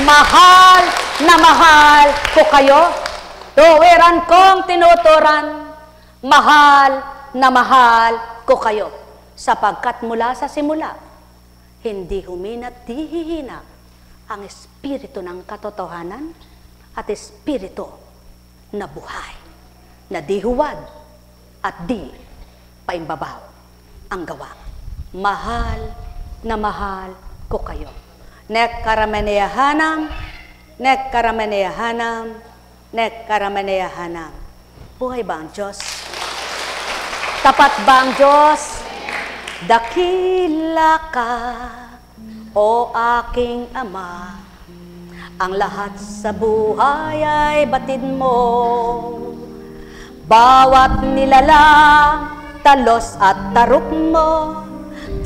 Mahal na mahal ko kayo. Tuwiran kong tinuturan. Mahal na mahal ko kayo. Sapagkat mula sa simula, hindi humina't di hihina ang espiritu ng katotohanan at espiritu na buhay, na di huwad at di paimbabaw ang gawa. Mahal na mahal ko kayo. Nek karamaniyahanam, nek karamaniyahanam, nek karamaniyahanam. Buhay ba ang Diyos? Tapat ba ang Diyos? Dakila ka, o aking Ama, Ang lahat sa buhay ay batid mo. Bawat nilalang, talos at tarok mo,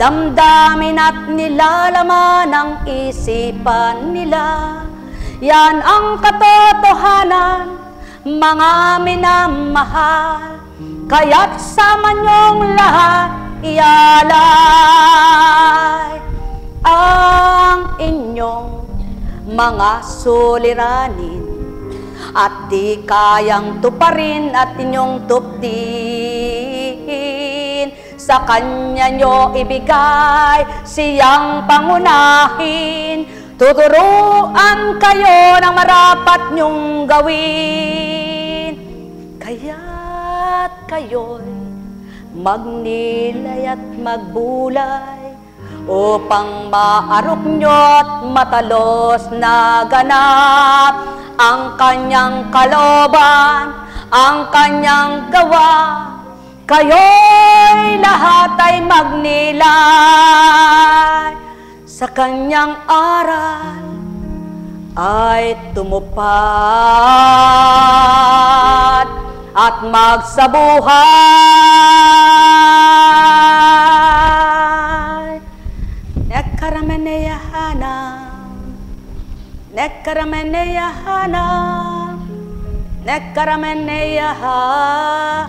damdamin at nilalaman ng isipan nila. Yan ang katotohanan, mga minamahal, kaya't sama niyong lahat ialay ang inyong mga suliranin at di kayang tuparin at inyong tuptin. Sa Kanya nyo ibigay, siyang pangunahin. Tuturuan kayo ng marapat nyong gawin. Kaya't kayo'y magnilay at magbulay upang maarok nyo't matalos na ganap ang Kanyang kalooban, ang Kanyang gawa. Kayo'y lahat ay magnilay sa Kanyang aral ay tumupad at magsabuhay. Nekkarameneyahanam, nekkarameneyahanam, nekkarameneyahanam.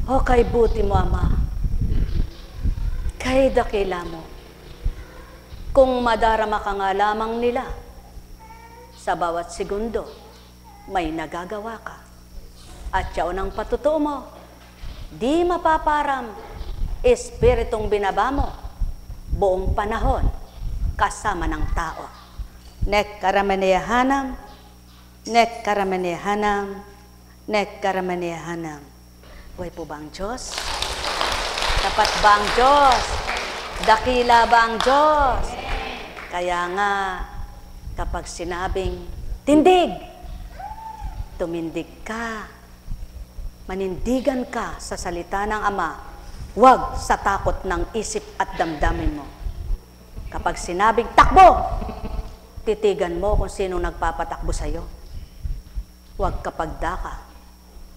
O kay buti mo, Ama, kay dakila mo, kung madarama ka nga lamang nila, sa bawat segundo, may nagagawa ka. At yaon ang patutuo mo, di mapaparam, espiritong binaba mo, buong panahon, kasama ng tao. Nekkarameneyahanam, nekkarameneyahanam, nekkarameneyahanam. Buhay po ba ang Diyos? Tapat ba ang Diyos? Dakila ba ang Diyos? Kaya nga, kapag sinabing, tindig, tumindig ka, manindigan ka sa salita ng Ama, huwag sa takot ng isip at damdamin mo. Kapag sinabing, takbo, titigan mo kung sino nagpapatakbo sa iyo. Huwag kapag daka,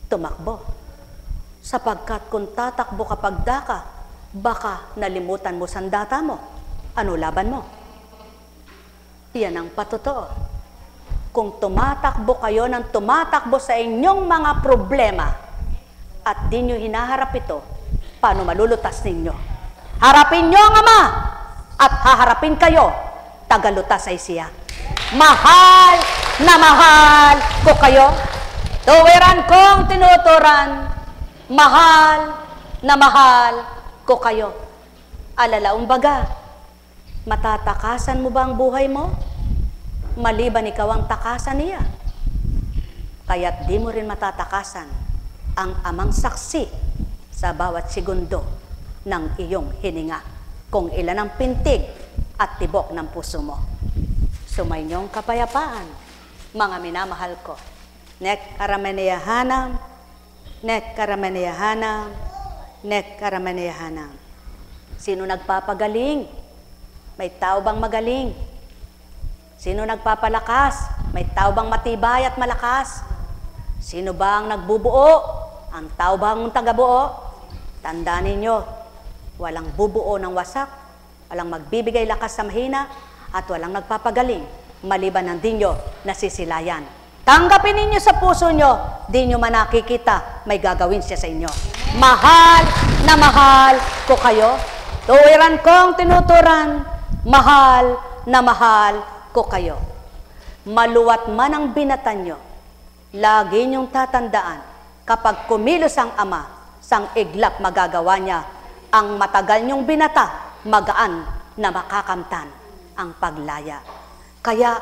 tumakbo. Sapagkat kung tatakbo kapag daka, baka nalimutan mo sandata mo. Ano laban mo? Iyan ang patotoo. Kung tumatakbo kayo ng tumatakbo sa inyong mga problema at di nyo hinaharap ito, paano malulutas ninyo? Harapin nyo ang Ama at haharapin kayo, tagalutas ay siya. Mahal na mahal ko kayo, tuwiran kong tinuturan, mahal na mahal ko kayo. Alalaong baga, matatakasan mo ba ang buhay mo? Maliban ikaw ang takasan niya. Kaya't di mo rin matatakasan ang Amang saksi sa bawat segundo ng iyong hininga, kung ilan ang pintig at tibok ng puso mo. Sumainyong kapayapaan, mga minamahal ko. Nekkarameneyahanam, nekkarameneyahanam, nekkarameneyahanam. Sino nagpapagaling? May tao bang magaling? Sino nagpapalakas? May tao bang matibay at malakas? Sino ba ang nagbubuo? Ang tao bang tagabuo? Tandaan ninyo, walang bubuo ng wasak, walang magbibigay lakas sa mahina, at walang nagpapagaling, maliban ng di nyo nasisilayan. Tanggapin ninyo sa puso nyo, di nyo man nakikita, may gagawin siya sa inyo. Mahal na mahal ko kayo, tuwiran kong tinuturan, mahal na mahal ko kayo. Maluwat man ang binatan nyo, lagi nyong tatandaan, kapag kumilos ang Ama, sang iglap magagawa niya, ang matagal nyong binata, magaan na makakamtan ang paglaya. Kaya,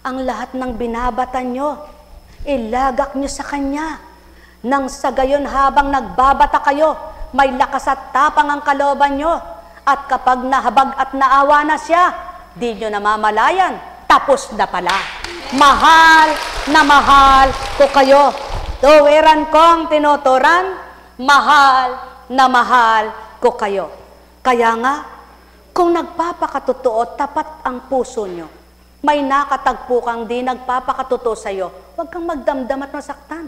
ang lahat ng binabatan nyo, ilagak nyo sa Kanya. Nang sa gayon habang nagbabata kayo, may lakas at tapang ang kalooban nyo. At kapag nahabag at naawa na siya, di nyo namamalayan, tapos na pala. Mahal na mahal ko kayo. Tuwiran kong tinuturan, mahal na mahal ko kayo. Kaya nga, Kung nagpapakatotoo, tapat ang puso nyo, may nakatagpo kang di nagpapakatotoo sa'yo, huwag kang magdamdam at masaktan.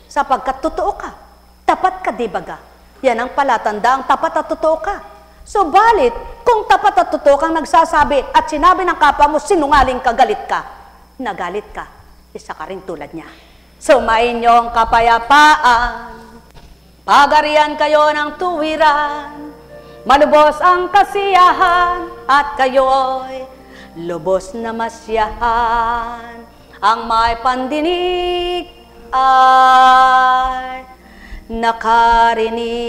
Sapagkat totoo ka, tapat ka di baga. Yan ang palatanda, ang tapat at totoo ka. Subalit, kung tapat at totoo kang nagsasabi at sinabi ng kapwa mo, sinungaling ka, galit ka, nagalit ka, isa ka rin tulad niya. Sumain niyo ang kapayapaan, pagarian kayo ng tuwiran, malubos ang kasiyahan at kayo'y lubos na masyahan. Ang may pandinig ay nakarinig.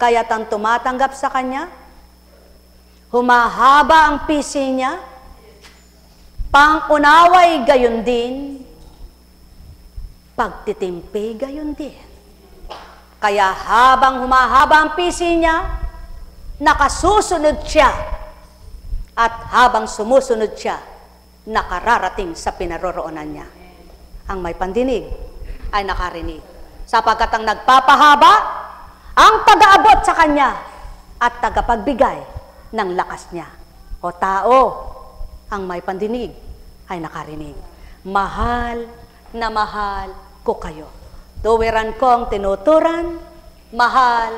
Kaya't ang tumatanggap sa kanya, humahaba ang pisi niya, pang-unaway gayon din, pagtitimpi gayon din. Kaya habang humahaba ang pisi niya, nakasusunod siya. At habang sumusunod siya, nakararating sa pinaroroonan niya. Ang may pandinig ay nakarinig. Sapagkat ang nagpapahaba, ang taga-abot sa kanya at tagapagbigay ng lakas niya. O tao, ang may pandinig ay nakarinig. Mahal na mahal ko kayo. Tuwiran kong tinuturan, mahal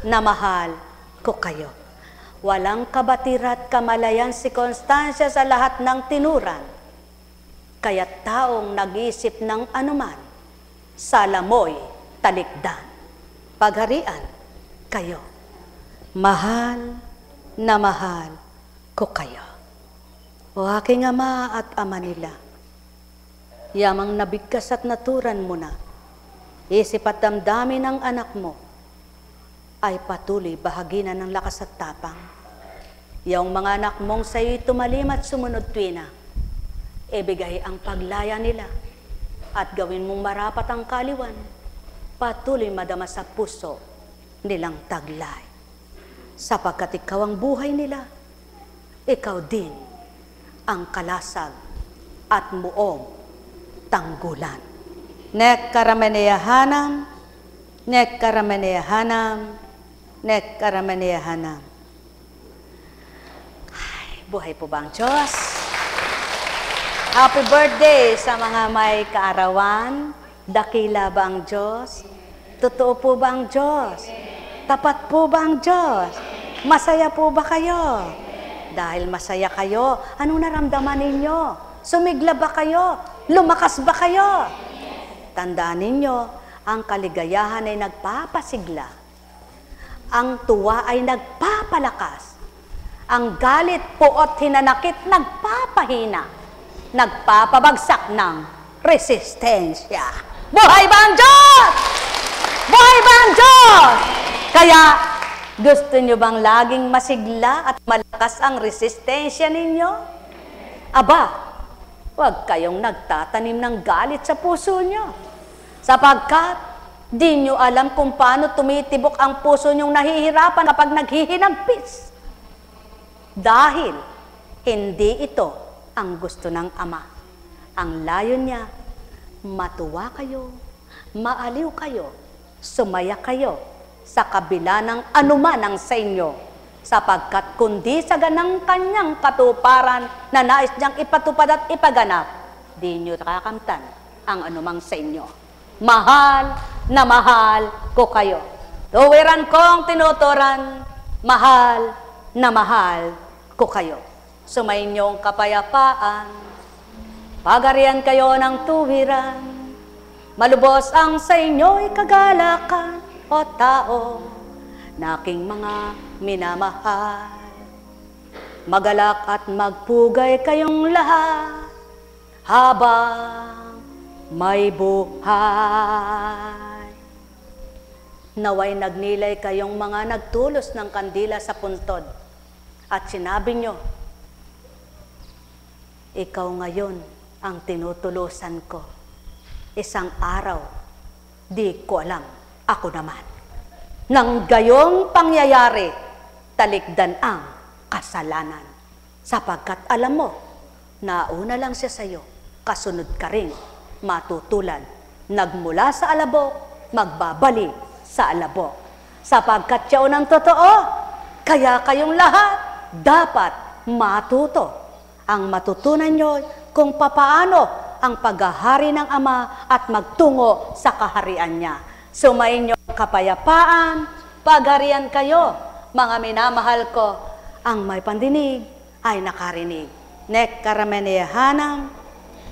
na mahal ko kayo. Walang kabatirat kamalayan si Constancia sa lahat ng tinuran. Kaya taong nag-isip ng anuman, salamoy talikdan. Pagharian kayo. Mahal na mahal ko kayo. O aking ama at ama nila, yamang nabigkas at naturan mo na, isip at damdamin ng anak mo, ay patuloy bahagi na ng lakas at tapang. Yung mga anak mong sa'yo'y tumalim at sumunod tuwina, ibigay ang paglaya nila at gawin mong marapat ang kaliwan, patuloy madama sa puso nilang taglay. Sapagkat ikaw ang buhay nila, ikaw din ang kalasag at muong tanggulan. Nek karameneyahanam, nek karameneyahanam, nek karameneyahanam. Buhay po ba ang Diyos? Happy birthday sa mga may kaarawan. Dakila ba ang Diyos? Totoo po ba ang Diyos? Tapat po ba ang Diyos? Masaya po ba kayo? Dahil masaya kayo, anong naramdaman ninyo? Sumigla ba kayo? Lumakas ba kayo? Tandaan ninyo, ang kaligayahan ay nagpapasigla. Ang tuwa ay nagpapalakas. Ang galit, puot, hinanakit, nagpapahina. Nagpapabagsak ng resistensya. Buhay ba ang Diyos? Buhay ba ang Diyos? Kaya, gusto nyo bang laging masigla at malakas ang resistensya ninyo? Aba, huwag kayong nagtatanim ng galit sa puso nyo. Sapagkat, di nyo alam kung paano tumitibok ang puso nyong nahihirapan kapag naghihinagpis. Dahil hindi ito ang gusto ng Ama. Ang layo niya, matuwa kayo, maaliw kayo, sumaya kayo sa kabila ng anuman ang sa inyo. Sapagkat kundi sa ganang kanyang katuparan na nais niyang ipatupad at ipaganap, di nyo nakakamtan ang anumang sa inyo. Mahal na mahal ko kayo. Tuwiran kong tinuturan, mahal na mahal ko kayo. Sumayin niyong kapayapaan, pagarian kayo ng tuwiran, malubos ang sa inyo'y kagalakan, o tao na aking mga minamahal. Magalak at magpugay kayong lahat habang may buhay. Naway nagnilay kayong mga nagtulos ng kandila sa puntod. At sinabi nyo, ikaw ngayon ang tinutulusan ko. Isang araw, di ko alam, ako naman. Nang gayong pangyayari, talikdan ang kasalanan. Sapagkat alam mo, nauna lang siya sa'yo, kasunod ka rin, matutulad. Nagmula sa alabok, magbabalik sa alabok. Sapagkat siya unang totoo, Kaya kayong lahat dapat matuto. Ang matutunan nyo kung papaano ang paghahari ng Ama at magtungo sa kaharian niya. Sumayin nyo kapayapaan, pagharian kayo. Mga minamahal ko, ang may pandinig ay nakarinig. Nek karamenehanam,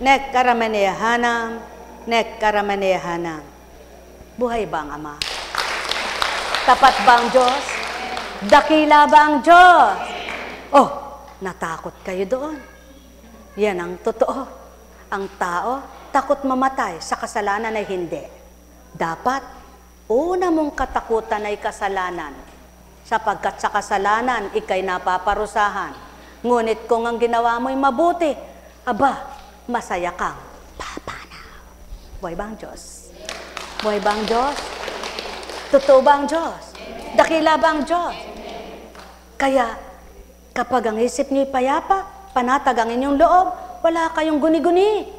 nek karamenehanam, nek karamenehanam. Buhay ba ang Ama? Tapat ba ang Diyos? Dakila ba ang Diyos? Oh, natakot kayo doon. Yan ang totoo. Ang tao, takot mamatay, sa kasalanan ay hindi. Dapat, una mong katakutan ay kasalanan. Sapagkat sa kasalanan, ikay napaparusahan. Ngunit kung ang ginawa mo'y mabuti, aba, masaya kang papanaw. Buhay ba ang Diyos? Buhay ba ang Diyos? Totoo ba ang Diyos? Dakila ba ang Diyos? Kaya, kapag ang isip niyo'y payapa, panatag ang inyong loob, wala kayong guni-guni.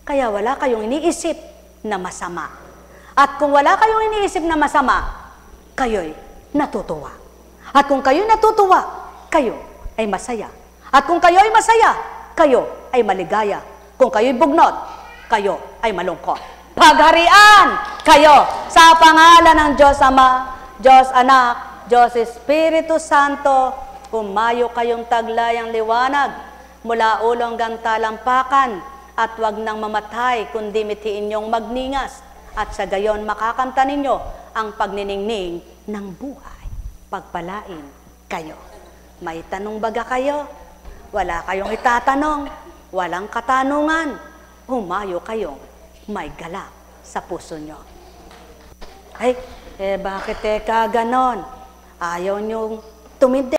Kaya wala kayong iniisip na masama. At kung wala kayong iniisip na masama, kayo'y natutuwa. At kung kayo'y natutuwa, kayo ay masaya. At kung kayo'y masaya, kayo ay maligaya. Kung kayo'y bugnot, kayo ay malungkot. Pagharian kayo sa pangalan ng Diyos Ama, Diyos Anak, Diyos Espiritu Santo. Pumayo kayong taglayang liwanag mula ulo hanggang talampakan at wag nang mamatay kundi mitiin niyong magningas at sa gayon makakamta ninyo ang pagniningning ng buhay. Pagpalain kayo. May tanong baga kayo? Wala kayong itatanong, walang katanungan. Humayo kayong may galak sa puso nyo. Ay, bakit ganon? Ayaw niyong tumindi.